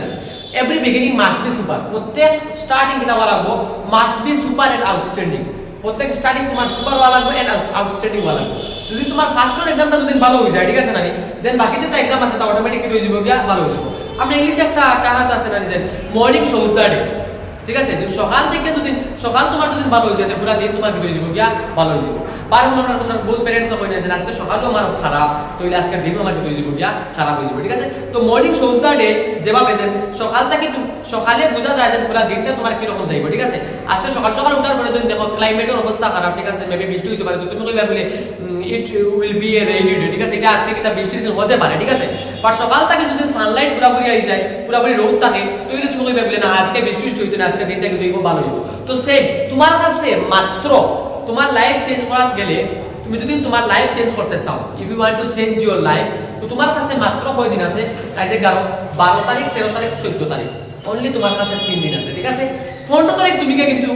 every beginning must be super প্রত্যেক স্টার্টিং কিটা লাগবে must be super and outstanding প্রত্যেক স্টার্টিং তোমার সুপার ওয়ালা লাগবে এন্ড আউটস্ট্যান্ডিং ওয়ালা লাগবে যদি তোমার ফার্স্ট ওর एग्जामটা যদি ভালো হই যায় ঠিক আছে নানি দেন বাকি যেটা एग्जाम আছে তা অটোমেটিক্যালি হয়ে যাবে গিয়া ভালো হয়ে যাবে আমরা ইংলিশে একটা কাহাত আছে না নিজে মর্নিং শোজ দ্য ডে ঠিক আছে যদি সকাল থেকে যদি সকাল তোমার যদি ভালো হয়ে যায় পুরো দিন তোমার কি হয়ে যাবে গিয়া ভালো হয়ে যাবে বারবার আমরা তোমার বহুত প্যারেন্টস হবে না যে আজকে সকালও আমার খারাপ তো ইলে আজকে দিনও আমার কি হয়ে যাবে গিয়া খারাপ হয়ে যাবে ঠিক আছে তো মর্নিং শোজ দ্য ডে যেভাবে যে সকাল থেকে সকালে বোঝা যায় যে পুরো দিনটা তোমার কি রকম যাইবে ঠিক আছে আজকে সকাল সকাল উঠার পরে যদি দেখো ক্লাইমেটের অবস্থা খারাপ ঠিক আছে মেবি বৃষ্টি হইতে পারে তো তুমি কইবা বলে it will B A rainy day ঠিক আছে এটা আজকে কিটা বৃষ্টির দিন হতে পারে ঠিক আছে বাট সকাল থেকে যদি সানলাইট পুরোপুরি আই যায় পুরোপুরি রোদ থাকে তো ইলে তুমি কইবা বলে না আজকে বৃষ্টি হইতে না আজকে দিনটা কি হইব ভালো হইব তো সেম তোমার কাছে মাত্র তোমার লাইফ চেঞ্জ করার গেলে তুমি যদি তোমার লাইফ চেঞ্জ করতে চাও if you want to change your life তো তোমার কাছে মাত্র কয় দিন আছে আজ 11 12 তারিখ 13 তারিখ 14 তারিখ অনলি তোমার কাছে 3 দিন আছে ঠিক আছে 15 তারিখ তুমি কিন্তু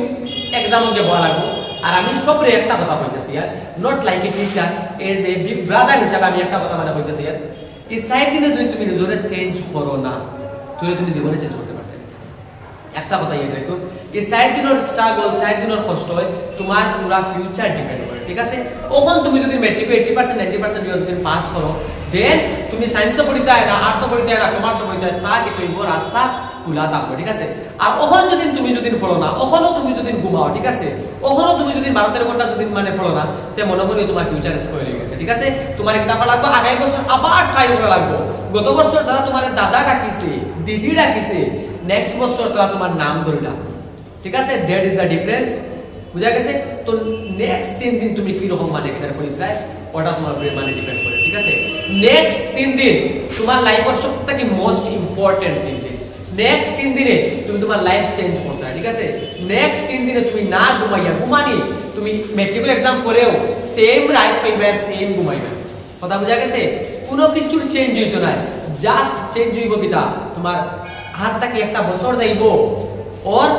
एग्जाम কে বলা লাগবে আর আমি সবরে একটা কথা কইতেছি यार not like a teacher as a big brother হিসেবে আমি একটা কথা মানে কইতেছি यार এই 7 দিনে যদি তুমি নিজরে চেঞ্জ করো না তাহলে তুমি জীবনে চেঞ্জ করতে পারবে একটা কথা ইয়াদ রাখো এই 7 দিনের স্ট্রাগল 7 দিনের কষ্ট হয় তোমার পুরো ফিউচার ডিপেন্ড করে ঠিক আছে ওখান তুমি যদি ম্যাট্রিক 80% 90% যদি পাস করো দেন তুমি সায়েন্সে পড়িতে হয় না আর্টসে পড়িতে হয় না কমার্সে পড়িতে হয় তা কি তুইব রাস্তা খোলা থাকবে ঠিক আছে আর ওখান যদি তুমি যদি পড়ো না ওখানে তুমি যদি ঘুমাও ঠিক আছে ওখানে তুমি যদি 12 ঘন্টা যদি মানে পড়ো না তে মনে করি তোমার ফিউচার স্পয়েল হয়ে গেছে ঠিক আছে তোমার একটা পড়া লাগবে আগামী বছর আবার ট্রাই করা লাগবে গত বছর যারা তোমার দাদা ডাকিছে দিদি ডাকিছে নেক্সট বছর তারা তোমার নাম ধরিলা ঠিক আছে দ্যাট ইজ দা ডিফারেন্স বুঝা গেছে তো নেক্সট 3 দিন তুমি কি রকম মানে এখানে পরীক্ষায় ওটা তোমার উপরে মানে ডিপেন্ড করে ঠিক আছে নেক্সট 3 দিন তোমার লাইফের সবথেকে মোস্ট ইম্পর্টেন্ট 3 দিন নেক্সট 3 দিনে তুমি তোমার লাইফ চেঞ্জ করতে হবে ঠিক আছে নেক্সট 3 দিনে তুমি না ঘুমানি তুমি মেট্রিক एग्जाम করেও সেম রাইট পাইবে সেম ঘুমাইবে কথা বুঝা গেছে কোনো কিছু চেঞ্জ হইতো না জাস্ট চেঞ্জ হইব কিটা তোমার হাত থেকে একটা বছর যাইবো और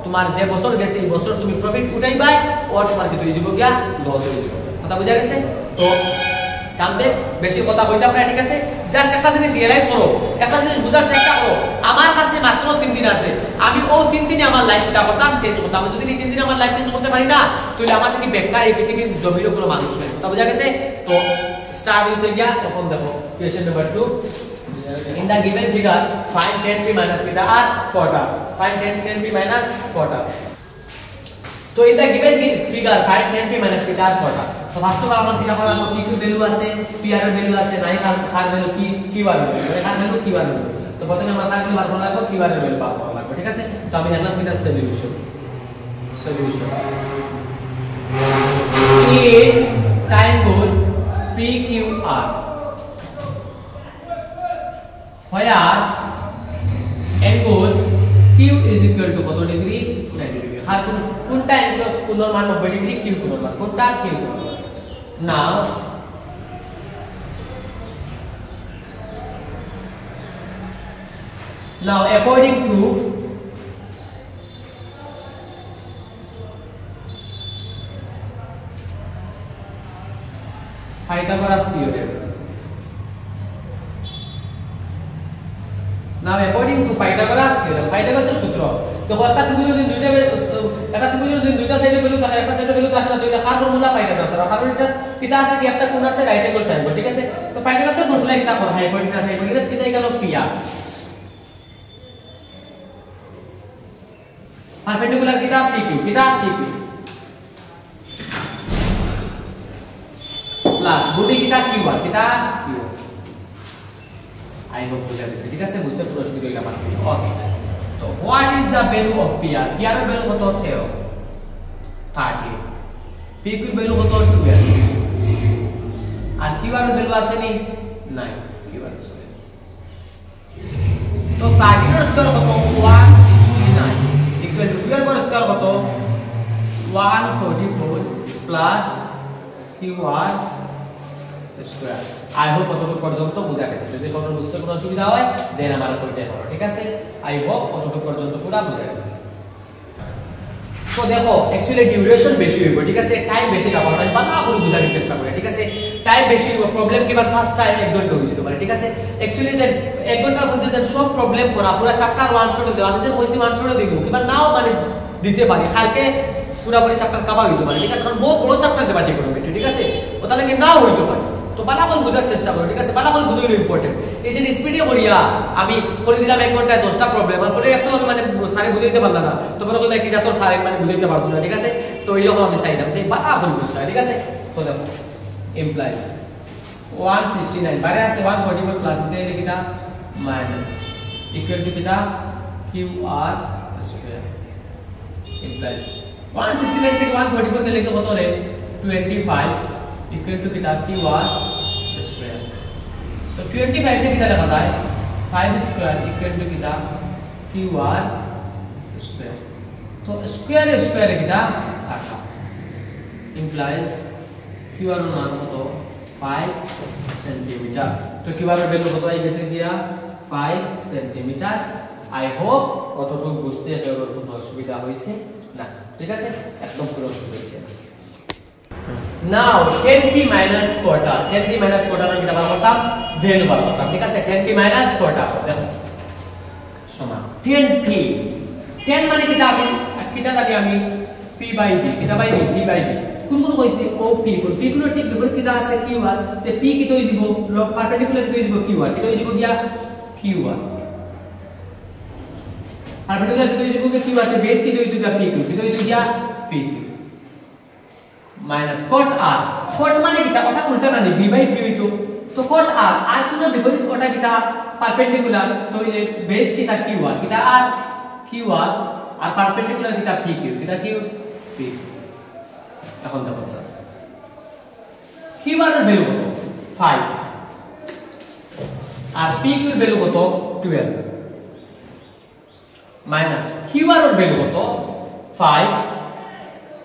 তোমার যে বছর গেছে এই বছর তুমি প্রফিট উঠাইবা और তোমার কিছু হয়ে যাব গিয়া লস হয়ে যাব কথা বুঝা গেছে তো কামতে বেশি কথা কইতাম না, ঠিক আছে? জাস্ট একটা জিনিস রিয়ালাইজ করো, একটা জিনিস বুঝার চেষ্টা করো। আমার কাছে মাত্র 3 দিন আছে, আমি ও 3 দিনে আমার লাইফটা করতাম চেঞ্জ করতাম। আমি যদি এই 3 দিনে আমার লাইফ চেঞ্জ করতে পারি না, তাহলে আমার থেকে বেকার এই পৃথিবীর জমিরও কোনো মানুষ নেই। কথা বুঝা গেছে? তো স্টার্ট হইছে গিয়া, তখন দেখো question number 2, in the given figure find 10p minus beta r quarter, find 10p minus quarter. তো in the given figure find 10p minus beta r quarter. তো ফার্স্ট অফ অল আমরা কিটা করব, p কিউ ভ্যালু আছে, p r এর value আছে, নাই খার ভ্যালু কি কিউ আর ভ্যালু, খার ভ্যালু কিউ আর ভ্যালু। তো প্রথমে আমরা খার ভ্যালু বার করা লাগবে, কিউ আর এর ভ্যালু বার করা লাগবে, ঠিক আছে? তো আমি লিখলাম কিটা solution in time goal p q r where n goal q is equal to কত ডিগ্রি? 90 ডিগ্রি। আর কোন টাইম কোন মান 90 ডিগ্রি, q কোন মান, কোনটা q কোন মান। now according to Pythagoras theorem, now according to Pythagoras theorem, Pythagoras এর সূত্র, তো একটা ত্রিভুজের যদি দুইটা সাইডে ভ্যালু থাকে, একটা সাইডে ভ্যালু থাকে না, তো এটা কার ফর্মুলা? পাইথাগোরাস। আর কারণ এটা কিটা আছে কি, একটা কোণ আছে, রাইট অ্যাঙ্গেল ট্রায়াঙ্গেল, ঠিক আছে? তো পাইথাগোরাসের ফর্মুলা কিটা করো, হাইপোটেনাস কিটা গেল পিআর, পারপেন্ডিকুলার কিটা পিকিউ, প্লাস ভূমি কিটা কিউআর, কিউ। আই হোপ বুঝা গেছে, ঠিক আছে? বুঝতে পুরো অসুবিধা হইলা মানে ওকে। তো what is the value of PR? PR এর ভ্যালু কত? 13, 30, পিকিউ এর ভ্যালু কত? 12, আর কিউআর এর ভ্যালু আসেনি 9, কিউআর স্কয়ার। তো 30 এর স্কয়ার কত? 169 ইকুয়াল টু কিউআর এর স্কয়ার কত? 144 plus QR square. I hope কতটুকু পর্যন্ত বুঝা গেছে। যদি কোনো বুঝতে কোনো অসুবিধা হয় দেন আমার কইতে পারো, ঠিক আছে? আই হোপ কতটুকু পর্যন্ত পুরো বুঝা গেছে। তো দেখো অ্যাকচুয়ালি ডিউরেশন বেশি হইব, ঠিক আছে? টাইম বেশি লাগবে, আমরা বারবার করে বুঝানোর চেষ্টা করি, ঠিক আছে? টাইম বেশি হইব, প্রবলেম কিবার ফার্স্ট টাইম 1 ঘন্টা হয়ে যেতে পারে, ঠিক আছে? অ্যাকচুয়ালি যে 1 ঘন্টার মধ্যে যে সব প্রবলেম করা পুরো চ্যাপ্টার 1 শটে দেওয়া, আমি যে কইছি 1 শটে দিব, কিবার নাও মানে দিতে পারি, কালকে পুরোপুরি চ্যাপ্টার কভার হইতে পারে, ঠিক আছে? কারণ বহুত বড় চ্যাপ্টার দেবা ইকোনমিক্স, ঠিক আছে? ও তাহলে কি নাও হইতে পারে। তো বালাবল বুঝার চেষ্টা করো, ঠিক আছে? বালাবল বুঝাইলো ইম্পর্টেন্ট। এই যে স্পিডে করিয়া আমি করে দিলাম 1 ঘন্টায় 10টা প্রবলেম, আর পরে একটু মানে স্যারে বুঝাইতে পারলাম না, তো পরে কইলা কি যা তোর স্যার মানে বুঝাইতে পারছ না, ঠিক আছে? তো এইরকম আমি চাইতাম সেই বালাবল বুঝতে, ঠিক আছে? তো দেখো ইমপ্লাইজ 169 বাইরে আছে 144 প্লাস দিতে লিখিতা মাইনাস ইকুয়াল টু কিটা কিউআর স্কয়ার ইমপ্লাইজ 169 থেকে 144 কে লিখতে কত রে 25 इक्वल टू कितना QR स्क्वायर। तो 25 ने कितना लिखा है 5 स्क्वायर इक्वल टू कितना QR स्क्वायर। तो स्क्वायर स्क्वायर कितना 8 इंप्लाइज QR मान तो 5 सेंटीमीटर। तो QR वैल्यू কত আই গেছে দিয়া 5 সেন্টিমিটার। আই হোপ কতটুকু বুঝতে হবে, কোনো অসুবিধা হইছে না, ঠিক আছে? একদম কোনো অসুবিধা হইছে না। Now 10p minus quarter, 10p minus quarter এর কিটা বার করতাম, ভ্যালু বার করতাম, ঠিক আছে? 10p minus quarter দেখো সমান 10p, 10 মানে কিটা আমি কিটা জানি আমি p by v, কিটা by v, p by v কোন কোন কইছে ও p কোন p কোন ঠিক বিপরীত কিটা আছে qr, তে p কিটা হই দিব পারপেন্ডিকুলার কিটা হই দিব qr, কিটা হই দিব গিয়া qr, পারপেন্ডিকুলার কিটা হই দিব qr, তে বেস কিটা হই দিব p কিটা হই দিব গিয়া p minus cot r, cot মানে কিটা ওটা উল্টা না b বাই p হইতো, তো cot r r কোন বিপরীত ওটা কিটা পারপেন্ডিকুলার, তো এই যে বেস কিটা qr, কিটা r qr আর পারপেন্ডিকুলার কিটা pq, কিটা q p। এখন দেখো স্যার qr এর ভ্যালু কত 5 আর pq এর ভ্যালু কত 12 মাইনাস qr এর ভ্যালু কত 5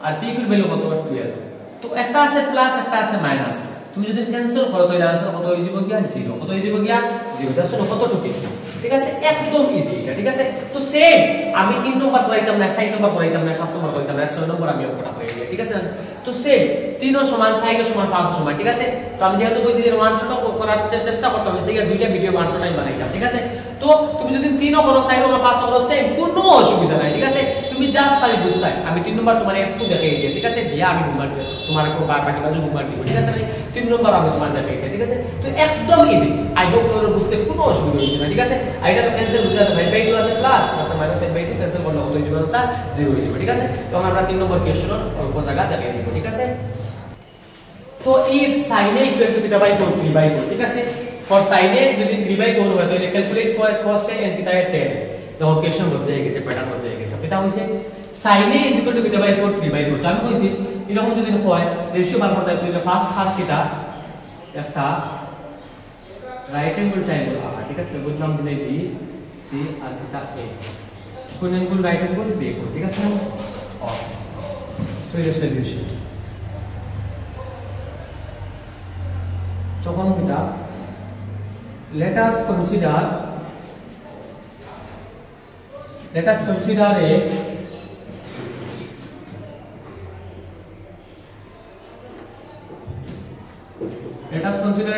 আর pq এর ভ্যালু কত 12। তো একটা আছে প্লাস একটা আছে মাইনাস, তো তুমি যদি ক্যান্সেল করো তাহলে आंसर কত হয়ে যাবে গিয়া 0 কত হয়ে যাবে গিয়া 0 দ্যাটস কত টুকি ঠিক আছে একদম ইজি এটা ঠিক আছে তো সেম আমি 3 নম্বর করাইতাম না 4 নম্বর করাইতাম না 5 নম্বর করাইতাম না 6 নম্বর আমি অঙ্কটা করে দিই ঠিক আছে তো সেম 3 ও সমান 4 ও সমান 5 ও সমান ঠিক আছে তো আমি যেহেতু কইছি যে ওয়ান শট করার চেষ্টা করতাম আমি সেই দুইটা ভিডিও ওয়ান শট টাইম বানাইতাম ঠিক আছে তো তুমি যদি 3 ও করো 4 ও করো 5 ও করো সেম কোনো অসুবিধা নাই ঠিক আছে তুমি জাস্ট খালি বুঝতাই আমি 3 নম্বর তোমারে একটু দেখাই দিই ঠিক আছে দিয়া আমি হোমওয়ার্ক তোমার কোন বাকি বাজু হোমওয়ার্ক দিব ঠিক আছে 3 নম্বর আমি তোমার দেখাই দিই ঠিক আছে তো একদম ইজি আই হোপ তোমরা বুঝতে কোনো অসুবিধা হইছে না ঠিক আছে আইটা তো ক্যান্সেল হয়ে যাবে ভাই 2 আছে প্লাস আছে মাইনাস 8/2 ক্যান্সেল করলে কত হয়ে যাবে आंसर 0 হয়ে যাবে ঠিক আছে তো আমরা 3 নম্বর কোশ্চেনের অল্প জায়গা দেখাই দিব ঠিক আছে তো if sin a equal to theta by 4 3/4 ঠিক আছে for sin a যদি 3/4 হয় তাহলে calculate for cos a and theta at 10 দেখো কোশ্চেন বলতে গেছে প্যাটার্ন বলতে গেছে এটা হইছে sin a equal to theta by 4 3/4 তো আমি কইছি এরকম যদি হয় রেশিও বার করতে তাহলে ফার্স্ট খাস কিটা একটা রাইট অ্যাঙ্গেল ট্রায়াঙ্গেল আহা ঠিক আছে বুঝ নাম দিলে বি সি আর থিটা a কোন অ্যাঙ্গেল রাইট অ্যাঙ্গেল বি ঠিক আছে ও তো এই সলিউশন তখন কিটা let us consider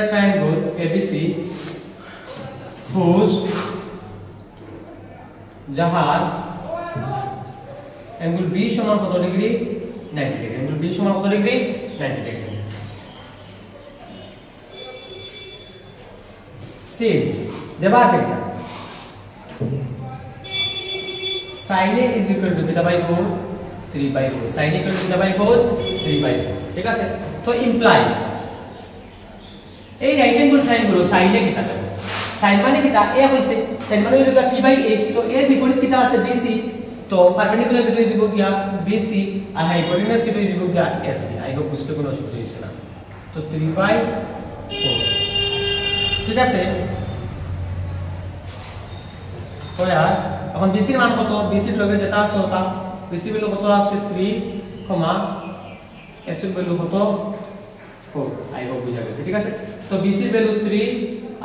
a triangle ABC whose যাহার অ্যাঙ্গেল B সমান কত ডিগ্রি 90 ডিগ্রি অ্যাঙ্গেল B সমান কত ডিগ্রি 90 ডিগ্রি since দেবা আছে কি sin a is equal to theta by 4 3/4 sin a equal to theta by 4 3/4 ঠিক আছে তো implies এই right angle triangle sin a কিটা হবে sin মানে কিটা a হইছে sin মানে হলো p বাই h তো এর বিপরীত কিটা আছে bc তো পারপেন্ডিকুলার কিটা দিব গিয়া bc আর হাইপোটেনাস কিটা দিব গিয়া ac আই হোপ বুঝতে কোনো অসুবিধা হইছে না তো 3/4 ঠিক আছে তো यार এখন bc এর মান কত bc এর লগে যেটা আছে ওটা bc ভ্যালু কত আছে 3, s এর ভ্যালু কত 4 আই হোপ বুঝা গেছে ঠিক আছে তো bc এর ভ্যালু 3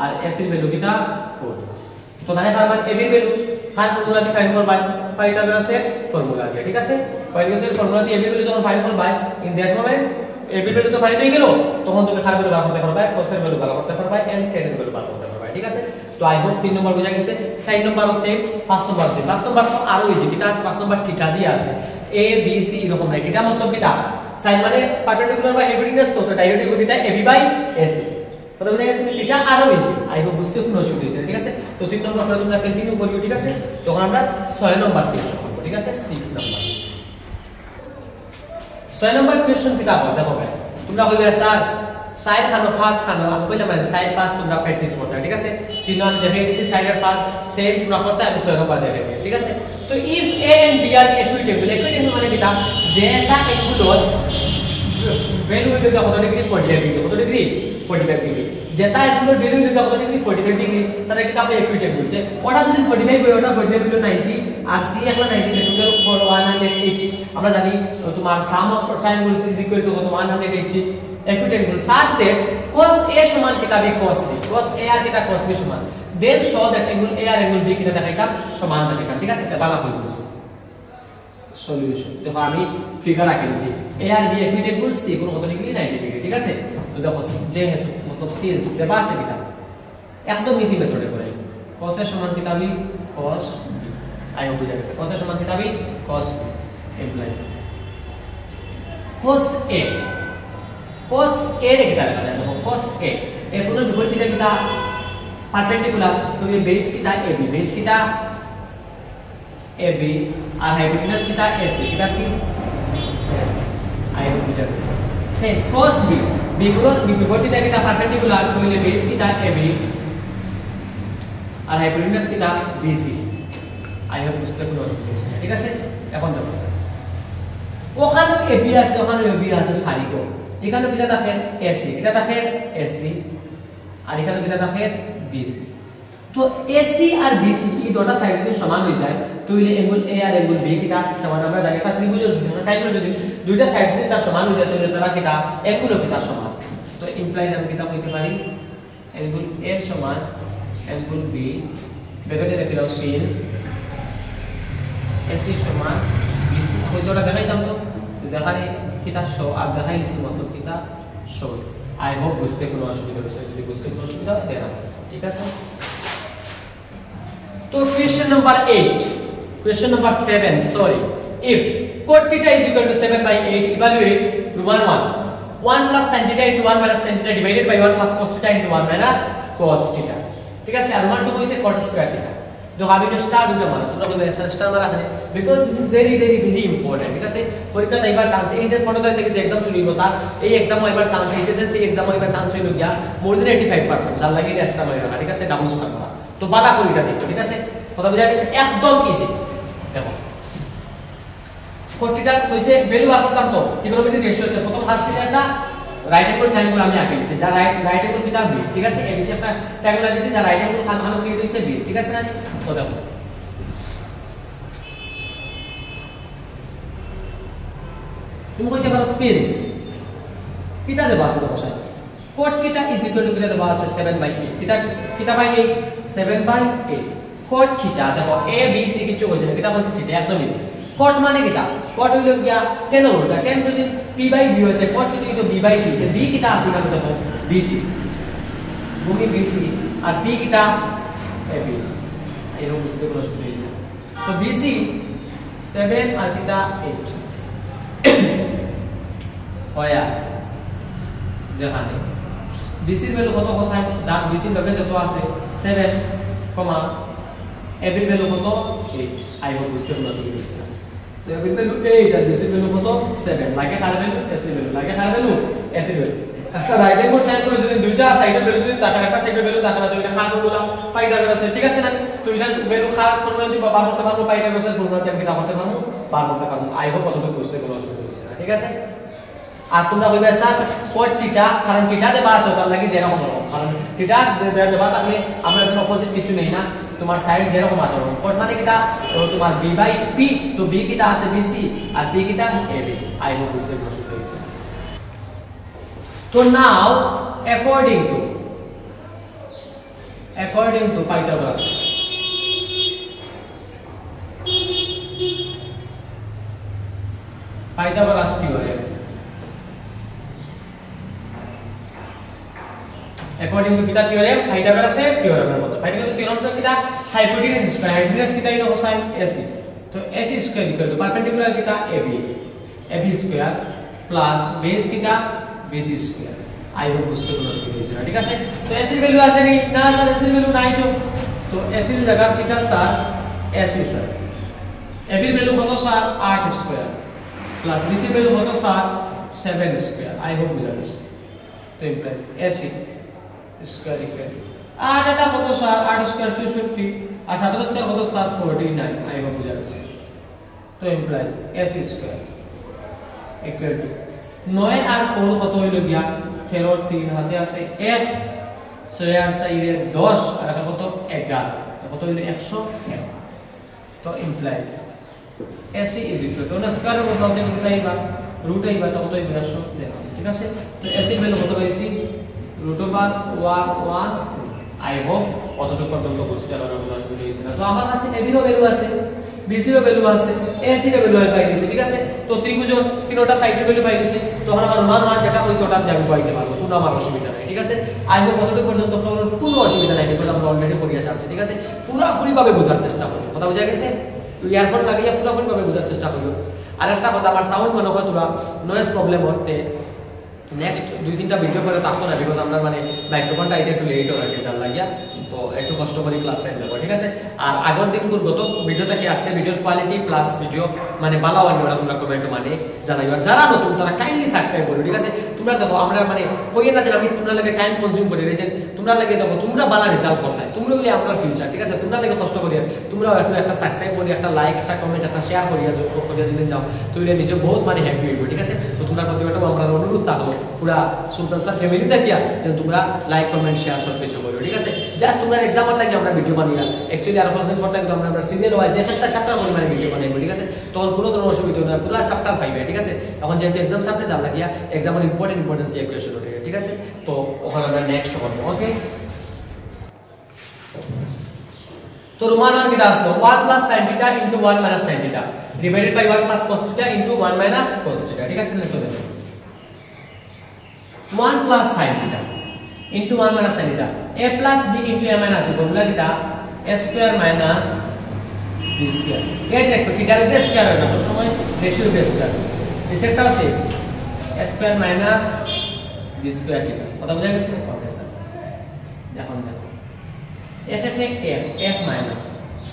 আর s এর ভ্যালু কিটা 4 তো মানে তারপর ab এর ভ্যালু কার ফর্মুলা দিয়ে ফাইন্ড করবা পাইথাগোরাসের ফর্মুলা দিয়ে ঠিক আছে পাইথাগোরাসের ফর্মুলা দিয়ে ab এর ভ্যালু যখন ফাইন্ড করবা ইন দ্যাট মোমেন্ট ab এর ভ্যালু তো ফাইন্ড হয়ে গেল তখন তুমি কার ভ্যালু বার করতে পারবা cos এর ভ্যালু বার করতে পারবা and tan এর ভ্যালু বার করতে পারবা ঠিক আছে তো আই হোপ 3 নম্বর বুঝা গেছে 4 নম্বরও সেম 5 নম্বর সেম 5 নম্বর তো আরো ইজি কিটা আছে 5 নম্বর থিটা দিয়ে আছে a b c এরকম নাই কিটা মতলব কিটা sin মানে পারপেন্ডিকুলার বা হাইপোটেনাস তো ডাইরেক্টলি কিটা ab বাই ac কথা বুঝা গেছে থিটা আরো ইজি আই হোপ বুঝতে কোনো অসুবিধা হচ্ছে ঠিক আছে তো 3 নম্বর পরে তোমরা কন্টিনিউ করিও ঠিক আছে তখন আমরা 6 নম্বর কোশ্চেন করব ঠিক আছে 6 নম্বর 6 নম্বর কোশ্চেন কিটা হবে দেখো ভাই তোমরা কইবে স্যার সাইড খানো ফার্স্ট খানো আমি কইলাম মানে সাইড ফার্স্ট তোমরা প্র্যাকটিস করতে ঠিক আছে তিন আমি দেখাই দিছি সাইডের ফার্স্ট সেম তোমরা করতে আমি 6 নম্বর দেখাই দিই ঠিক আছে তো if a and b are equitable মানে কিটা যে একটা অ্যাঙ্গুলর ভ্যালু হইলো কত ডিগ্রি 45 ডিগ্রি কত ডিগ্রি 45 ডিগ্রি যেটা অ্যাঙ্গুলর ভ্যালু হইলো কত ডিগ্রি 45 ডিগ্রি তাহলে কিটা হবে equitable তে ওটা যদি 45 হয় ওটা 45 হলো 90 আর c এখন 90 টোটাল 180 আমরা জানি তোমার sum of triangles is equal to কত 180 equitable such that cos a সমান কিটা b cos b cos a আর কিটা cos b সমান then show that angle a R angle b কিটা দেখাইতাম সমান দেখাইতাম ঠিক আছে এটা বাংলা কই বুঝো সলিউশন দেখো আমি ফিগার আঁকিছি a আর b equitable c কোন কত ডিগ্রি 90 ডিগ্রি ঠিক আছে তো দেখো যেহেতু मतलब since দেবা আছে কিটা একদম ইজি মেথডে করে cos এর সমান কিটা b cos b I hope বুঝা গেছে cos এর সমান কিটা b cos b implies cos a cos a রে কিটা লেখা যায় দেখো cos a এর পুরো বিপরীতটা কিটা পারপেন্ডিকুলার তো এই বেস কিটা ab বেস কিটা ab আর হাইপোটেনাস কিটা ac কিটা c আই হোপ বুঝা গেছে সেম cos b b পুরো বিপরীতটা কিটা পারপেন্ডিকুলার তো এই বেস কিটা ab আর হাইপোটেনাস কিটা bc আই হোপ বুঝতে কোনো অসুবিধা নেই ঠিক আছে এখন দেখো স্যার ওখানে ab আছে ওখানে ab আছে সারি তো এখানে কিটা থাকে AC এটা থাকে AC আর এখানে কিটা থাকে BC তো AC আর BC এই দুটো সাইড যদি সমান হই যায় তাহলে অ্যাঙ্গেল A আর অ্যাঙ্গেল B কিটা সমান আমরা জানি একটা ত্রিভুজের যদি আমরা ট্রায়াঙ্গেল যদি দুইটা সাইড যদি তার সমান হই যায় তাহলে তারা কিটা অ্যাঙ্গেলও কিটা সমান তো তো ইমপ্লাইজ আমি কিতা কইতে পারি অ্যাঙ্গেল A সমান অ্যাঙ্গেল B ব্র্যাকেটে রেখে দাও সিন্স AC সমান BC কইছটা দেখাইতাম তো দেখাই কিতা শো আর দেখাইছি মত কিতা শো আই হোপ বুঝতে কোনো অসুবিধা হচ্ছে যদি বুঝতে কোনো অসুবিধা দেনা ঠিক আছে তো question number 8 question number 7 sorry if cot theta is equal to 7 by 8 evaluate 1 plus sin theta into 1 minus sin theta divided by 1 plus cos theta into 1 minus cos theta ঠিক আছে আর 1 2 হইছে cot square theta जो আমি এটা star দিতে পারো তোমরা বলবে স্টার মারা আছে because this is very very very important ঠিক আছে পরীক্ষাতে এবার চান্স এই যে 15 তারিখ থেকে एग्जाम শুরু হইব তার এই एग्जामও এবার চান্স এইচএসএলসি एग्जामও এবার চান্স হইল গিয়া মোর দেন 85% যার লাগি স্টার মারা রাখা ঠিক আছে ডাবল স্টার করা তো বালা করিটা দেখো ঠিক আছে কথা বুঝা গেছে একদম ইজি দেখো কোটিটা কইছে ভ্যালু বার করতাম তো ট্রিগোনোমেট্রি রেশিওতে প্রথম ফার্স্ট থেকে একটা রাইট অ্যাঙ্গেল ট্রায়াঙ্গেল আমি আঁকে দিয়েছি যা রাইট অ্যাঙ্গেল কিটা বি ঠিক আছে এবিসি একটা ট্রায়াঙ্গেল আঁকেছি যা রাইট অ্যাঙ্গেল খান আনো ক্রিয়েট হইছে বি ঠিক আছে না তো দেখো তুমি কইতে পারো সিন্স কিটা দেবা আছে বসাই cot theta is equal to কিটা দেবা আছে 7/8 কিটা বাই 8 7/8 cot theta দেখো a b c কিছু কইছে কিটা বলছে থিটা একদম ইজি cot মানে কিটা cot হইল গিয়া tan উল্টা tan যদি p/b হইতে cot যদি তো b/c তে b কিটা আছে কেন দেখো bc ভূমি bc আর p কিটা ab এই রকম বুঝতে কোনো অসুবিধা হইছে তো bc 7 আর কিটা 8 होया যেখানে bc এর ভ্যালু কত কোসাইন দা bc লগে যত আছে 7, ab এর ভ্যালু কত 8 আই হোপ বুঝতে কোনো অসুবিধা হইছে না তো ab এর ভ্যালু 8 আর bc এর ভ্যালু কত 7 লাগে কার ভ্যালু ac এর ভ্যালু লাগে কার ভ্যালু ac এর ভ্যালু একটা রাইট অ্যাঙ্গেল ট্রায়াঙ্গেল যদি দুইটা সাইডের ভ্যালু যদি তাকার একটা সাইডের ভ্যালু তাকার তো এটা খার ফর্মুলা পাইথাগোরাস আছে ঠিক আছে না তো এটা ভ্যালু খার ফর্মুলা যদি বার করতে পারবো পাইথাগোরাসের ফর্মুলাতে আমি কিটা করতে পারবো বার করতে পারবো আই হোপ কতটুকু বুঝতে কোনো অসুবিধা হইছে না ঠিক আছে আর তোমরা কইবে স্যার cot থিটা কারণ থিটা দেবা আছে তার লাগি যেরকম হবে কারণ থিটা দেবা তাহলে আমরা এর অপোজিট কিছু নেই না তোমার সাইড যেরকম আছে cot মানে কিটা তোমার b/p তো b কিটা আছে bc আর p কিটা ab আই হোপ বুঝতে কোনো অসুবিধা হইছে তো নাও according to Pythagoras theorem according to kita theorem Pythagoras theorem এর মতো Pythagoras theorem টা কিটা hypotenuse square hypotenuse কিটা ইনো cosine ac তো ac square equal to perpendicular কিটা ab square plus base কিটা bc square আই হোপ বুঝতে কোনো অসুবিধা হইছে না ঠিক আছে তো ac এর ভ্যালু আছে না স্যার ac এর ভ্যালু নাই তো ac এর জায়গা কিটা স্যার ac স্যার ab এর ভ্যালু কত স্যার 8 স্কয়ার প্লাস bc এর ভ্যালু কত স্যার 7 স্কয়ার আই হোপ বুঝা গেছে তো ইমপ্লাই ac স্কয়ার ইকুয়াল আর এটা কত স্যার 8 স্কয়ার 64 আর 7 স্কয়ার কত স্যার 49 আই হোপ বুঝা গেছে তো imply ac square equal to 9 আর 4 কত হইল গিয়া 13 3 হাতে আছে 1 6 আর 4 এর 10 আর কত 11 কত হইল 101 তো implies ac is equal to square root of root আইবা তো কত হইল 113 ঠিক আছে তো ac এর ভ্যালু কত পাইছি √1 আই হোপ অতটুকু পর্যন্ত বুঝতে পারো কোনো অসুবিধা হইছে না তো আমার কাছে ab এর ভ্যালু আছে bc এর ভ্যালু আছে ac এর ভ্যালু পাই দিয়েছি ঠিক আছে তো ত্রিভুজ তিনটা সাইডের ভ্যালু পাই দিয়েছি তখন আমার মান যেটা হইছে ওটা আমি পাইতে পারবো কোনো আমার অসুবিধা নাই ঠিক আছে আই হোপ অতটুকু পর্যন্ত কোনো অসুবিধা নাই বিকজ আমরা অলরেডি পড়িয়া আসছি ঠিক আছে পুরোপুরি ভাবে বোঝার চেষ্টা করব কথা বুঝা গেছে তো ইয়ারফোন লাগিয়ে পুরোপুরি ভাবে বোঝার চেষ্টা করব আর একটা কথা আমার সাউন্ড মনে হয় তোরা নয়েজ প্রবলেম হতে নেক্সট 2-3টা ভিডিও করে থাকতো না বিকজ আমরা মানে মাইক্রোফোনটা এটা একটু লেট হয়ে গেছে লাগিয়া তো একটু কষ্ট করে ক্লাস টাইম দেব ঠিক আছে আর আগের দিন গত ভিডিওটা কি আজকে ভিডিওর কোয়ালিটি প্লাস ভিডিও মানে ভালো হয় না তোমরা কমেন্ট মানে জানাইবা যারা নতুন তারা কাইন্ডলি সাবস্ক্রাইব করো ঠিক আছে তোমরা দেখো আমরা মানে কইয়ে না যে আমি তোমরা লাগে টাইম কনজিউম করে রেখেছেন তোমরা লাগে দেখো তোমরা ভালো রেজাল্ট করতে তোমরা হইলে আপনার ফিউচার ঠিক আছে তোমরা লাগে কষ্ট করিয়া তোমরা একটু একটা সাবস্ক্রাইব করি একটা লাইক একটা কমেন্ট একটা শেয়ার করিয়া যদি যাও তাহলে নিজে বহুত মানে হ্যাপি হইব ঠিক আছে তো তোমরা প্রতিবারটা আমরা অনুরোধ থাকলো পুরা সুলতান স্যার ফ্যামিলি থাকিয়া যে তোমরা লাইক কমেন্ট শেয়ার সব কিছু করো ঠিক আছে জাস্ট তোমরা এক্সাম্পল লাগে আমরা ভিডিও বানাইলাম অ্যাকচুয়ালি আর কোনদিন পর থেকে আমরা সিরিয়াল ওয়াইজ একটা চ্যাপ্টার পরিমাণে ভিডিও বানাইবো ঠিক আছে তখন কোনো ধরনের অসুবিধা হবে না পুরো চ্যাপ্টার পাইবে ঠিক আছে এখন যেহেতু এক্সাম সামনে যাওয়া লাগিয়া এক্সামের ইম্পর্টেন্ট ইকুয়েশন ওঠে ঠিক আছে তো ওখানে আমরা নেক্সট করব ওকে তো রোমান মান কিটা আসলো 1 sin θ * 1 sin θ divided by 1 cos θ * 1 cos θ ঠিক আছে না তো দেখো 1 sin θ into 1 sin θ a plus b into a minus b formula কিটা a square minus b square এই দেখো থিটার উপরে স্কয়ার হয় না সব সময় রেশিও বেস স্কয়ার এসেটা আছে a square minus b square theta কথা বুঝা গেছে ওকে স্যার এখন দেখো f f f minus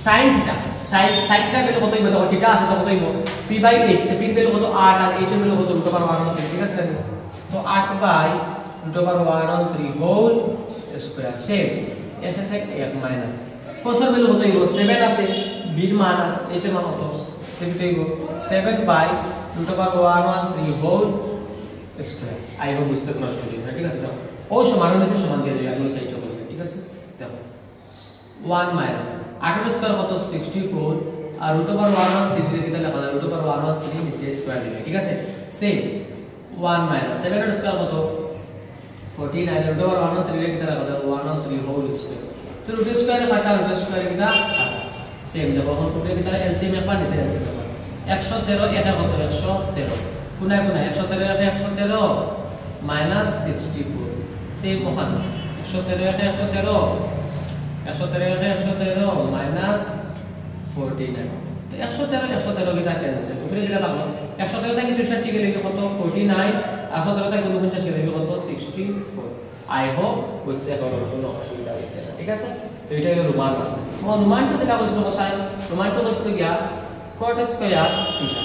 sin θ sin θ value কত হইবে দেখো থিটা আছে তো কত হইব p বাই h তে p ভ্যালু কত 8 আর h এর ভ্যালু কত √1 ঠিক আছে তো 8 by √1 whole square same f f f minus কোসের ভ্যালু কত হইব 7 আছে b এর মান h এর মান কত সেটা হইব 7 by √1 whole square I hope বুঝতে কোনো অসুবিধা নেই ঠিক আছে দাও ও সমান হইছে সমান দিয়ে দিই আমি সাইড করব ঠিক আছে দেখো 1 মাইনাস 8 স্কয়ার কত 64 আর √1 3 দিয়ে লেখা যায় √1 3 নিচে স্কয়ার দিলে ঠিক আছে সেম 1 মাইনাস 7 এর স্কয়ার কত 49 √1 3 দিয়ে লেখা যায় 1 3 হোল স্কয়ার তো √স্কয়ারে কাটা √স্কয়ারে কিটা সেম দেখো এখন টুটে কিটা এলসিএম এর পান নিচে এলসিএম এর পান 113 এটা কত 113 কোনায় কোনায় 113 113 মাইনাস 64 সেম ওখানে 113 113 মাইনাস 49 তো 113 কিটা ক্যান্সেল উপরে যেটা থাকলো 113 থেকে 64 গেলে কত 49 117 থেকে 49 গেলে কত 64 আই হোপ বুঝতে পারো কোনো অসুবিধা হইছে না ঠিক আছে তো এটা হলো রোমান রোমান তো দেখা বলছিল কোসাইন রোমান তো বলছিল গিয়া cot স্কয়ার থিটা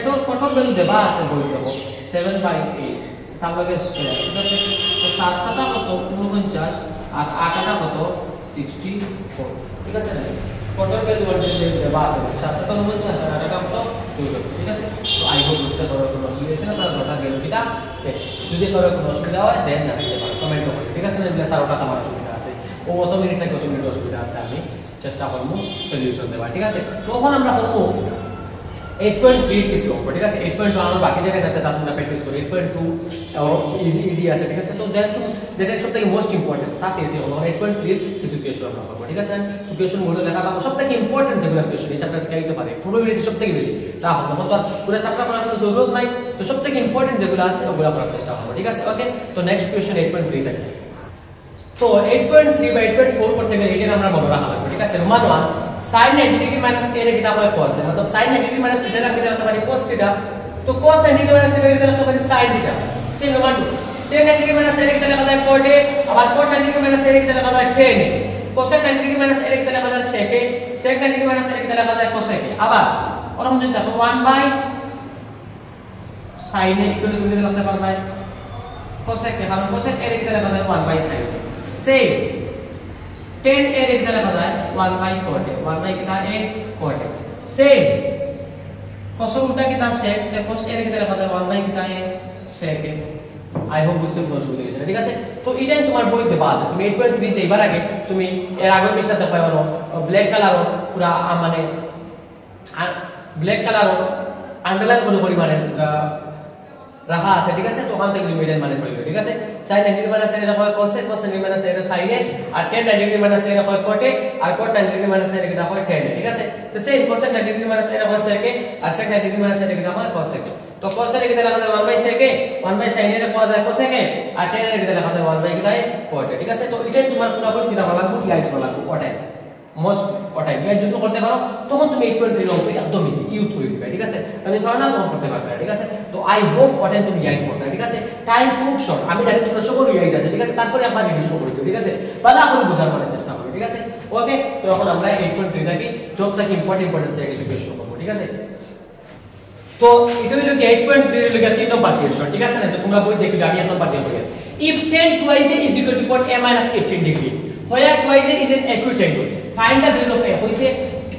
তো কটর ভ্যালু দেবা আছে বলি দেব 7/8 তার লগে স্কয়ার ঠিক আছে তো 7 7 কত 49 আর 8 কত 64 ঠিক আছে না কটর ভ্যালু দেবা আছে 7 7 49 আর 8 কত 64 ঠিক আছে তো আই হোপ বুঝতে পারো কোনো অসুবিধা আছে না তার কথা ভ্যালু কিটা সেম যদি কারো কোনো অসুবিধা হয় দেন জানাইতে পারো কমেন্ট করতে ঠিক আছে না দিলে স্যার ওটা আমার অসুবিধা আছে ও অত মিনিট থেকে অত মিনিট অসুবিধা আছে আমি চেষ্টা করব সলিউশন দেওয়ার ঠিক আছে তখন আমরা করব 8.3 কিছু অঙ্ক ঠিক আছে 8.1 আমরা বাকি যেটা আছে তা তোমরা প্র্যাকটিস করো 8.2 ইজি আছে ঠিক আছে তো যেটা সবথেকে মোস্ট ইম্পর্টেন্ট তা শেষে হলো 8.3 কিছু কোয়েশ্চন আমরা করব ঠিক আছে তো কোয়েশ্চন গুলো লেখা থাকবে সবথেকে ইম্পর্টেন্ট যেগুলো কোয়েশ্চন এই চ্যাপ্টার থেকে আইতে পারে প্রবাবিলিটি সবথেকে বেশি তা হবে তখন তো পুরো চ্যাপ্টার পড়ার কোনো জরুরত নাই তো সবথেকে ইম্পর্টেন্ট যেগুলো আছে ওগুলো করার চেষ্টা করব ঠিক আছে ওকে তো নেক্সট কোয়েশ্চন 8.3 থেকে তো 8.3 বাই 8.4 করতে গেলে এটা আমরা মনে রাখা লাগবে ঠিক আছে Roman 1 sin 90 degree minus a এর কিটা হয় cos এর मतलब sin 90 ডিগ্রি মাইনাস θ এর কিটা হতে পারে cos θ তো cos 90 ডিগ্রি মাইনাস θ এর কিটা হতে পারে sin θ same roman 2 tan 90 degree minus a এর কিটা লেখা যায় cot a আবার cot 90 ডিগ্রি মাইনাস a এর কিটা লেখা যায় tan a cos 90 degree minus a এর কিটা লেখা যায় sec a sec 90 degree minus a এর কিটা লেখা যায় cos a আবার ওরকম যদি দেখো 1 by sin a equal to লিখতে লিখতে পারবে cos a কে কারণ cos a এর কিটা লেখা যায় 1 by sin same tan a এর কিটা লেখা যায় 1 বাই cot a 1 বাই কিটা a cot a same cos উল্টা কিটা sec তে cos a এর কিটা লেখা যায় 1 বাই কিটা a sec a I hope বুঝতে কোনো অসুবিধা হইছে না ঠিক আছে তো এটাই তোমার বই দেবা আছে তুমি 8.3 যাইবার আগে তুমি এর আগে মিশাতে পারো ব্ল্যাক কালার পুরা মানে ব্ল্যাক কালার আন্ডারলাইন কোনো পরিমাণে রাখা আছে ঠিক আছে তো ওখান থেকে তুমি এটা মানে ফেলবে ঠিক আছে sin 90 ডিগ্রি মাইনাস a এর হয় cos a cos 90 degree minus a এর sin a আর tan 90 ডিগ্রি মাইনাস a এর হয় cot a আর cot 90 ডিগ্রি মাইনাস a এর কিটা হয় tan a ঠিক আছে তো same cos 90 degree minus a এর হয় sec a আর sec 90 ডিগ্রি মাইনাস a এর কিটা হয় cos a তো cos a এর কিটা লেখা যায় 1 by sec a 1 by sin a এর পাওয়া যায় cos a আর tan এর কিটা লেখা যায় 1 বাই কিটা cot a ঠিক আছে তো এটাই তোমার পুরোপুরি কিটা ভালো লাগবে লাইট ভালো লাগবে ওটাই মোস্ট ওটাই এই জন্য করতে পারো তখন তুমি 8.3 অঙ্ক একদম ইজি ইউজ করে দিবে ঠিক আছে আমি ফাইনাল অঙ্ক করতে পারবে ঠিক আছে তো আই হোপ ওটাই তুমি ইয়াদ করবে ঠিক আছে টাইম খুব শর্ট আমি জানি তোমরা সকল ইয়াদ আছে ঠিক আছে তারপরে একবার রিভিশন করে দিও ঠিক আছে ভালো করে বোঝার করার চেষ্টা করবে ঠিক আছে ওকে তো এখন আমরা 8.3 থেকে যতটা ইম্পর্টেন্ট আছে কিছু কোয়েশ্চন করব ঠিক আছে তো এটা হলো কি 8.3 এর লাগা 3 নম্বর কোয়েশ্চন ঠিক আছে না তো তোমরা বই দেখলে আমি 1 নম্বর দিয়ে বলি if tan twice a is equal to cot a minus 18 degree where twice a is an equal angle find the value of a হইছে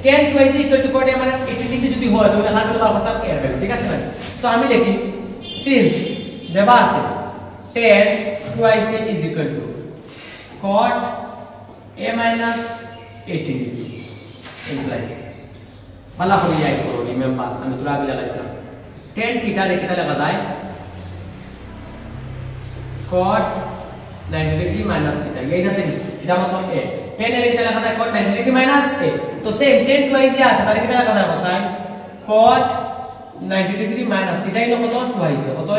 tan twice a equal to cot a minus 18 degree যদি হয় তাহলে হার value বার করতে এর value ঠিক আছে না তো আমি লিখি since দেবা আছে tan twice a is equal to cot a minus 18 degree implies वाला हो जाए करो रिमेंबर আমি তোরা আগে লাগাইছিলাম tan theta রে কিটা লেখা যায় cot 90 degree minus theta এইটা সেম এটা मतलब a tan রে কিটা লেখা যায় cot 90 degree minus a তো সেম tan twice আছে তাহলে কিটা লেখা যায় cosine cot 90 degree minus theta ইনো কত twice কত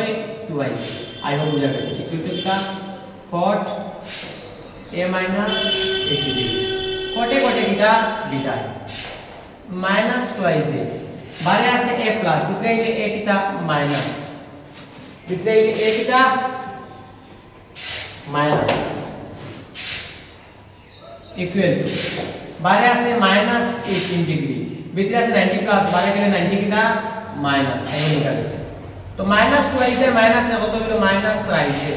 2y আই হোপ বুঝা গেছে ইকুয়াল টু কিটা cot a minus 80 degree কোটে কোটে কিটা বিটা minus twice a बारे আছে a plus ভিতরে আইলে a কিটা minus ভিতরে আইলে a কিটা minus equal to बारे আছে minus 18 ডিগ্রি ভিতরে আছে 90 plus बारे গেলে 90 কিটা minus এই লিখা আছে তো minus twice a minus এ কত হলো minus thrice a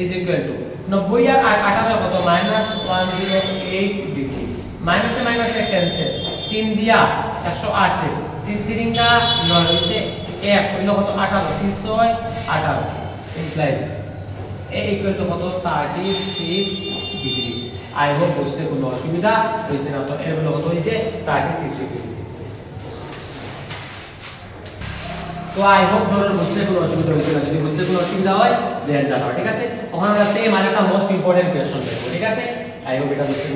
is equal to 90 আর 18 কত minus 108 ডিগ্রি minus এ minus এ cancel 3 দিয়া 108 রে 3 3 का 9 से 1 হলো কত 18 3 6 18 implies a equal to কত 36 ডিগ্রি আই হোপ বুঝতে কোনো অসুবিধা হইছে না তো এর হলো কত হইছে 36 ডিগ্রি হইছে তো আই হোপ ধরো বুঝতে কোনো অসুবিধা হইছে না যদি বুঝতে কোনো অসুবিধা হয় দেন জানাও ঠিক আছে ওখানে আছে মানে একটা মোস্ট ইম্পর্টেন্ট কোশ্চেন দেখো ঠিক আছে আই হোপ এটা বুঝতে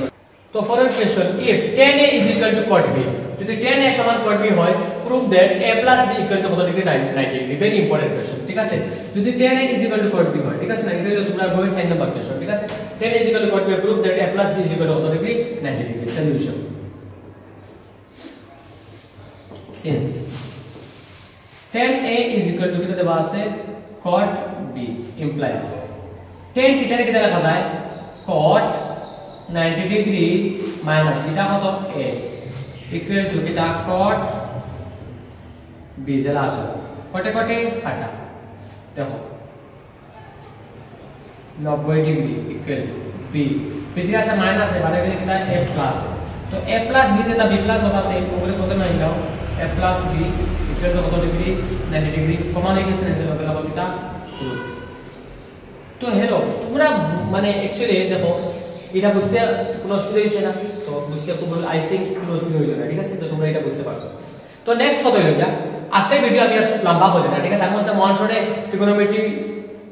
তো forward question if tan a is equal to cot b যদি tan a সমান cot b হয় prove that a plus b equal to কত degree 90 degree very important question ঠিক আছে যদি tan a is equal to cot b হয় ঠিক আছে না এটা হলো তোমরা বইয়ের সাইন নাম্বার কোশ্চেন ঠিক আছে tan a is equal to cot b prove that a plus b is equal to কত degree 90 degree solution since tan a is equal to কি দেওয়া আছে cot b implies tan theta রে কি লেখা যায় cot 90 degree minus theta কত a equal to theta cot b জেলা আসে কটে কটে কাটা দেখো 90 ডিগ্রি equal to b ভিতরে আছে মাইনাস এ বারে গেলে কিটা a plus তো a plus b যেটা b plus होता है উপরে কত নাই দাও a plus b equal to কত ডিগ্রি 90 ডিগ্রি কমন ইকুয়েশন এর লগে লাগা কিটা তো হেলো তোমরা মানে एक्चुअली দেখো এটা বুঝতে কোনো অসুবিধা হইছে না তো বুঝতে খুব আই থিংক কোনো অসুবিধা হইছে না ঠিক আছে তো তোমরা এটা বুঝতে পারছো তো নেক্সট কত হইলো যা আজকে ভিডিও আমি আর লম্বা করে না ঠিক আছে আমি বলছি ওয়ান শটে ট্রিগোনোমেট্রি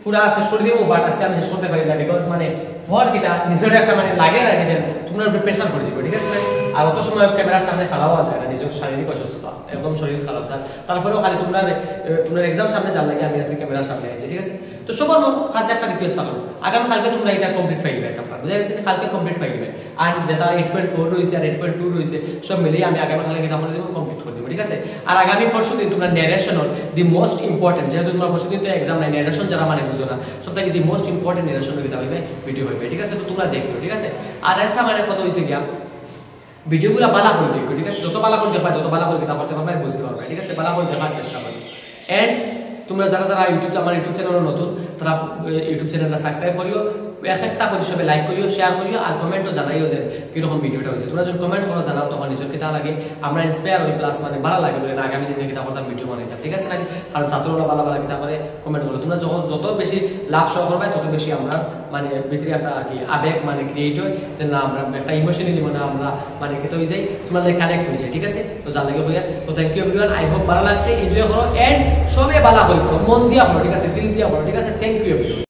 পুরা শেষ করে দিব বাট আজকে আমি শেষ করতে পারি না বিকজ মানে ভর কিটা নিজের একটা মানে লাগে না যে তোমরা প্রিপারেশন করে দিবে ঠিক আছে আর অত সময় ক্যামেরার সামনে খারাপ হওয়া যায় না নিজের শারীরিক অসুস্থতা একদম শরীর খারাপ যায় তারপরেও খালি তোমরা এক্সাম সামনে যার লাগে আমি আজকে ক্যামেরার সামনে আছি ঠিক আছে তো সবার কাছে একটা রিকোয়েস্ট থাকলো আগামী কালকে তোমরা এটা কমপ্লিট ফাইল দিবে চ্যাপ্টার বুঝা গেছে কালকে কমপ্লিট ফাইল দিবে আর যেটা 8.4 রইছে আর 8.2 রইছে সব মিলিয়ে আমি আগামী কালকে এটা করে দেব কমপ্লিট করে দেব ঠিক আছে আর আগামী পরশু দিন তোমরা ন্যারেশন দি মোস্ট ইম্পর্টেন্ট যেহেতু তোমরা পরশু দিন তো এক্সাম নাই ন্যারেশন যারা মানে বুঝো না সবথেকে দি মোস্ট ইম্পর্টেন্ট ন্যারেশন হইতে হবে ভিডিও হইবে ঠিক আছে তো তোমরা দেখো ঠিক আছে আর একটা মানে কত হইছে গিয়া ভিডিওগুলো বালা করে দেখো ঠিক আছে যত বালা করে দেখবা তত বালা করে কিতা করতে পারবে বুঝতে পারবে ঠিক আছে বালা করে দেখার চেষ্টা করবে এন্ড তোমরা যারা যারা আমার ইউটিউব চ্যানেলে নতুন তারা ইউটিউব চ্যানেলটা সাবস্ক্রাইব করিও এক একটা করে সবাই লাইক করিও শেয়ার করিও আর কমেন্টও জানাইও যে কিরকম ভিডিওটা হয়েছে তোমরা যখন কমেন্ট করো জানাও তখন নিজের কিতা লাগে আমরা ইন্সপায়ার হই প্লাস মানে ভালো লাগে বলে আগামী দিনে কিতা করতাম ভিডিও বানাইতাম ঠিক আছে না কারণ ছাত্ররা ভালো ভালো কিতা করে কমেন্ট করো তোমরা যত বেশি লাভ সহ করবে তত বেশি আমরা মানে ভিতরে একটা কি আবেগ মানে ক্রিয়েট হয় যে না আমরা একটা ইমোশনালি মানে আমরা মানে কিতা হয়ে যাই তোমরা লাইক কানেক্ট হয়ে যায় ঠিক আছে তো জানা লাগে হইয়া তো thank you everyone I hope ভালো লাগছে এনজয় করো এন্ড সবে ভালো করো মন দিয়া করো ঠিক আছে দিল দিয়া করো ঠিক আছে থ্যাংক ইউ এভরিওয়ান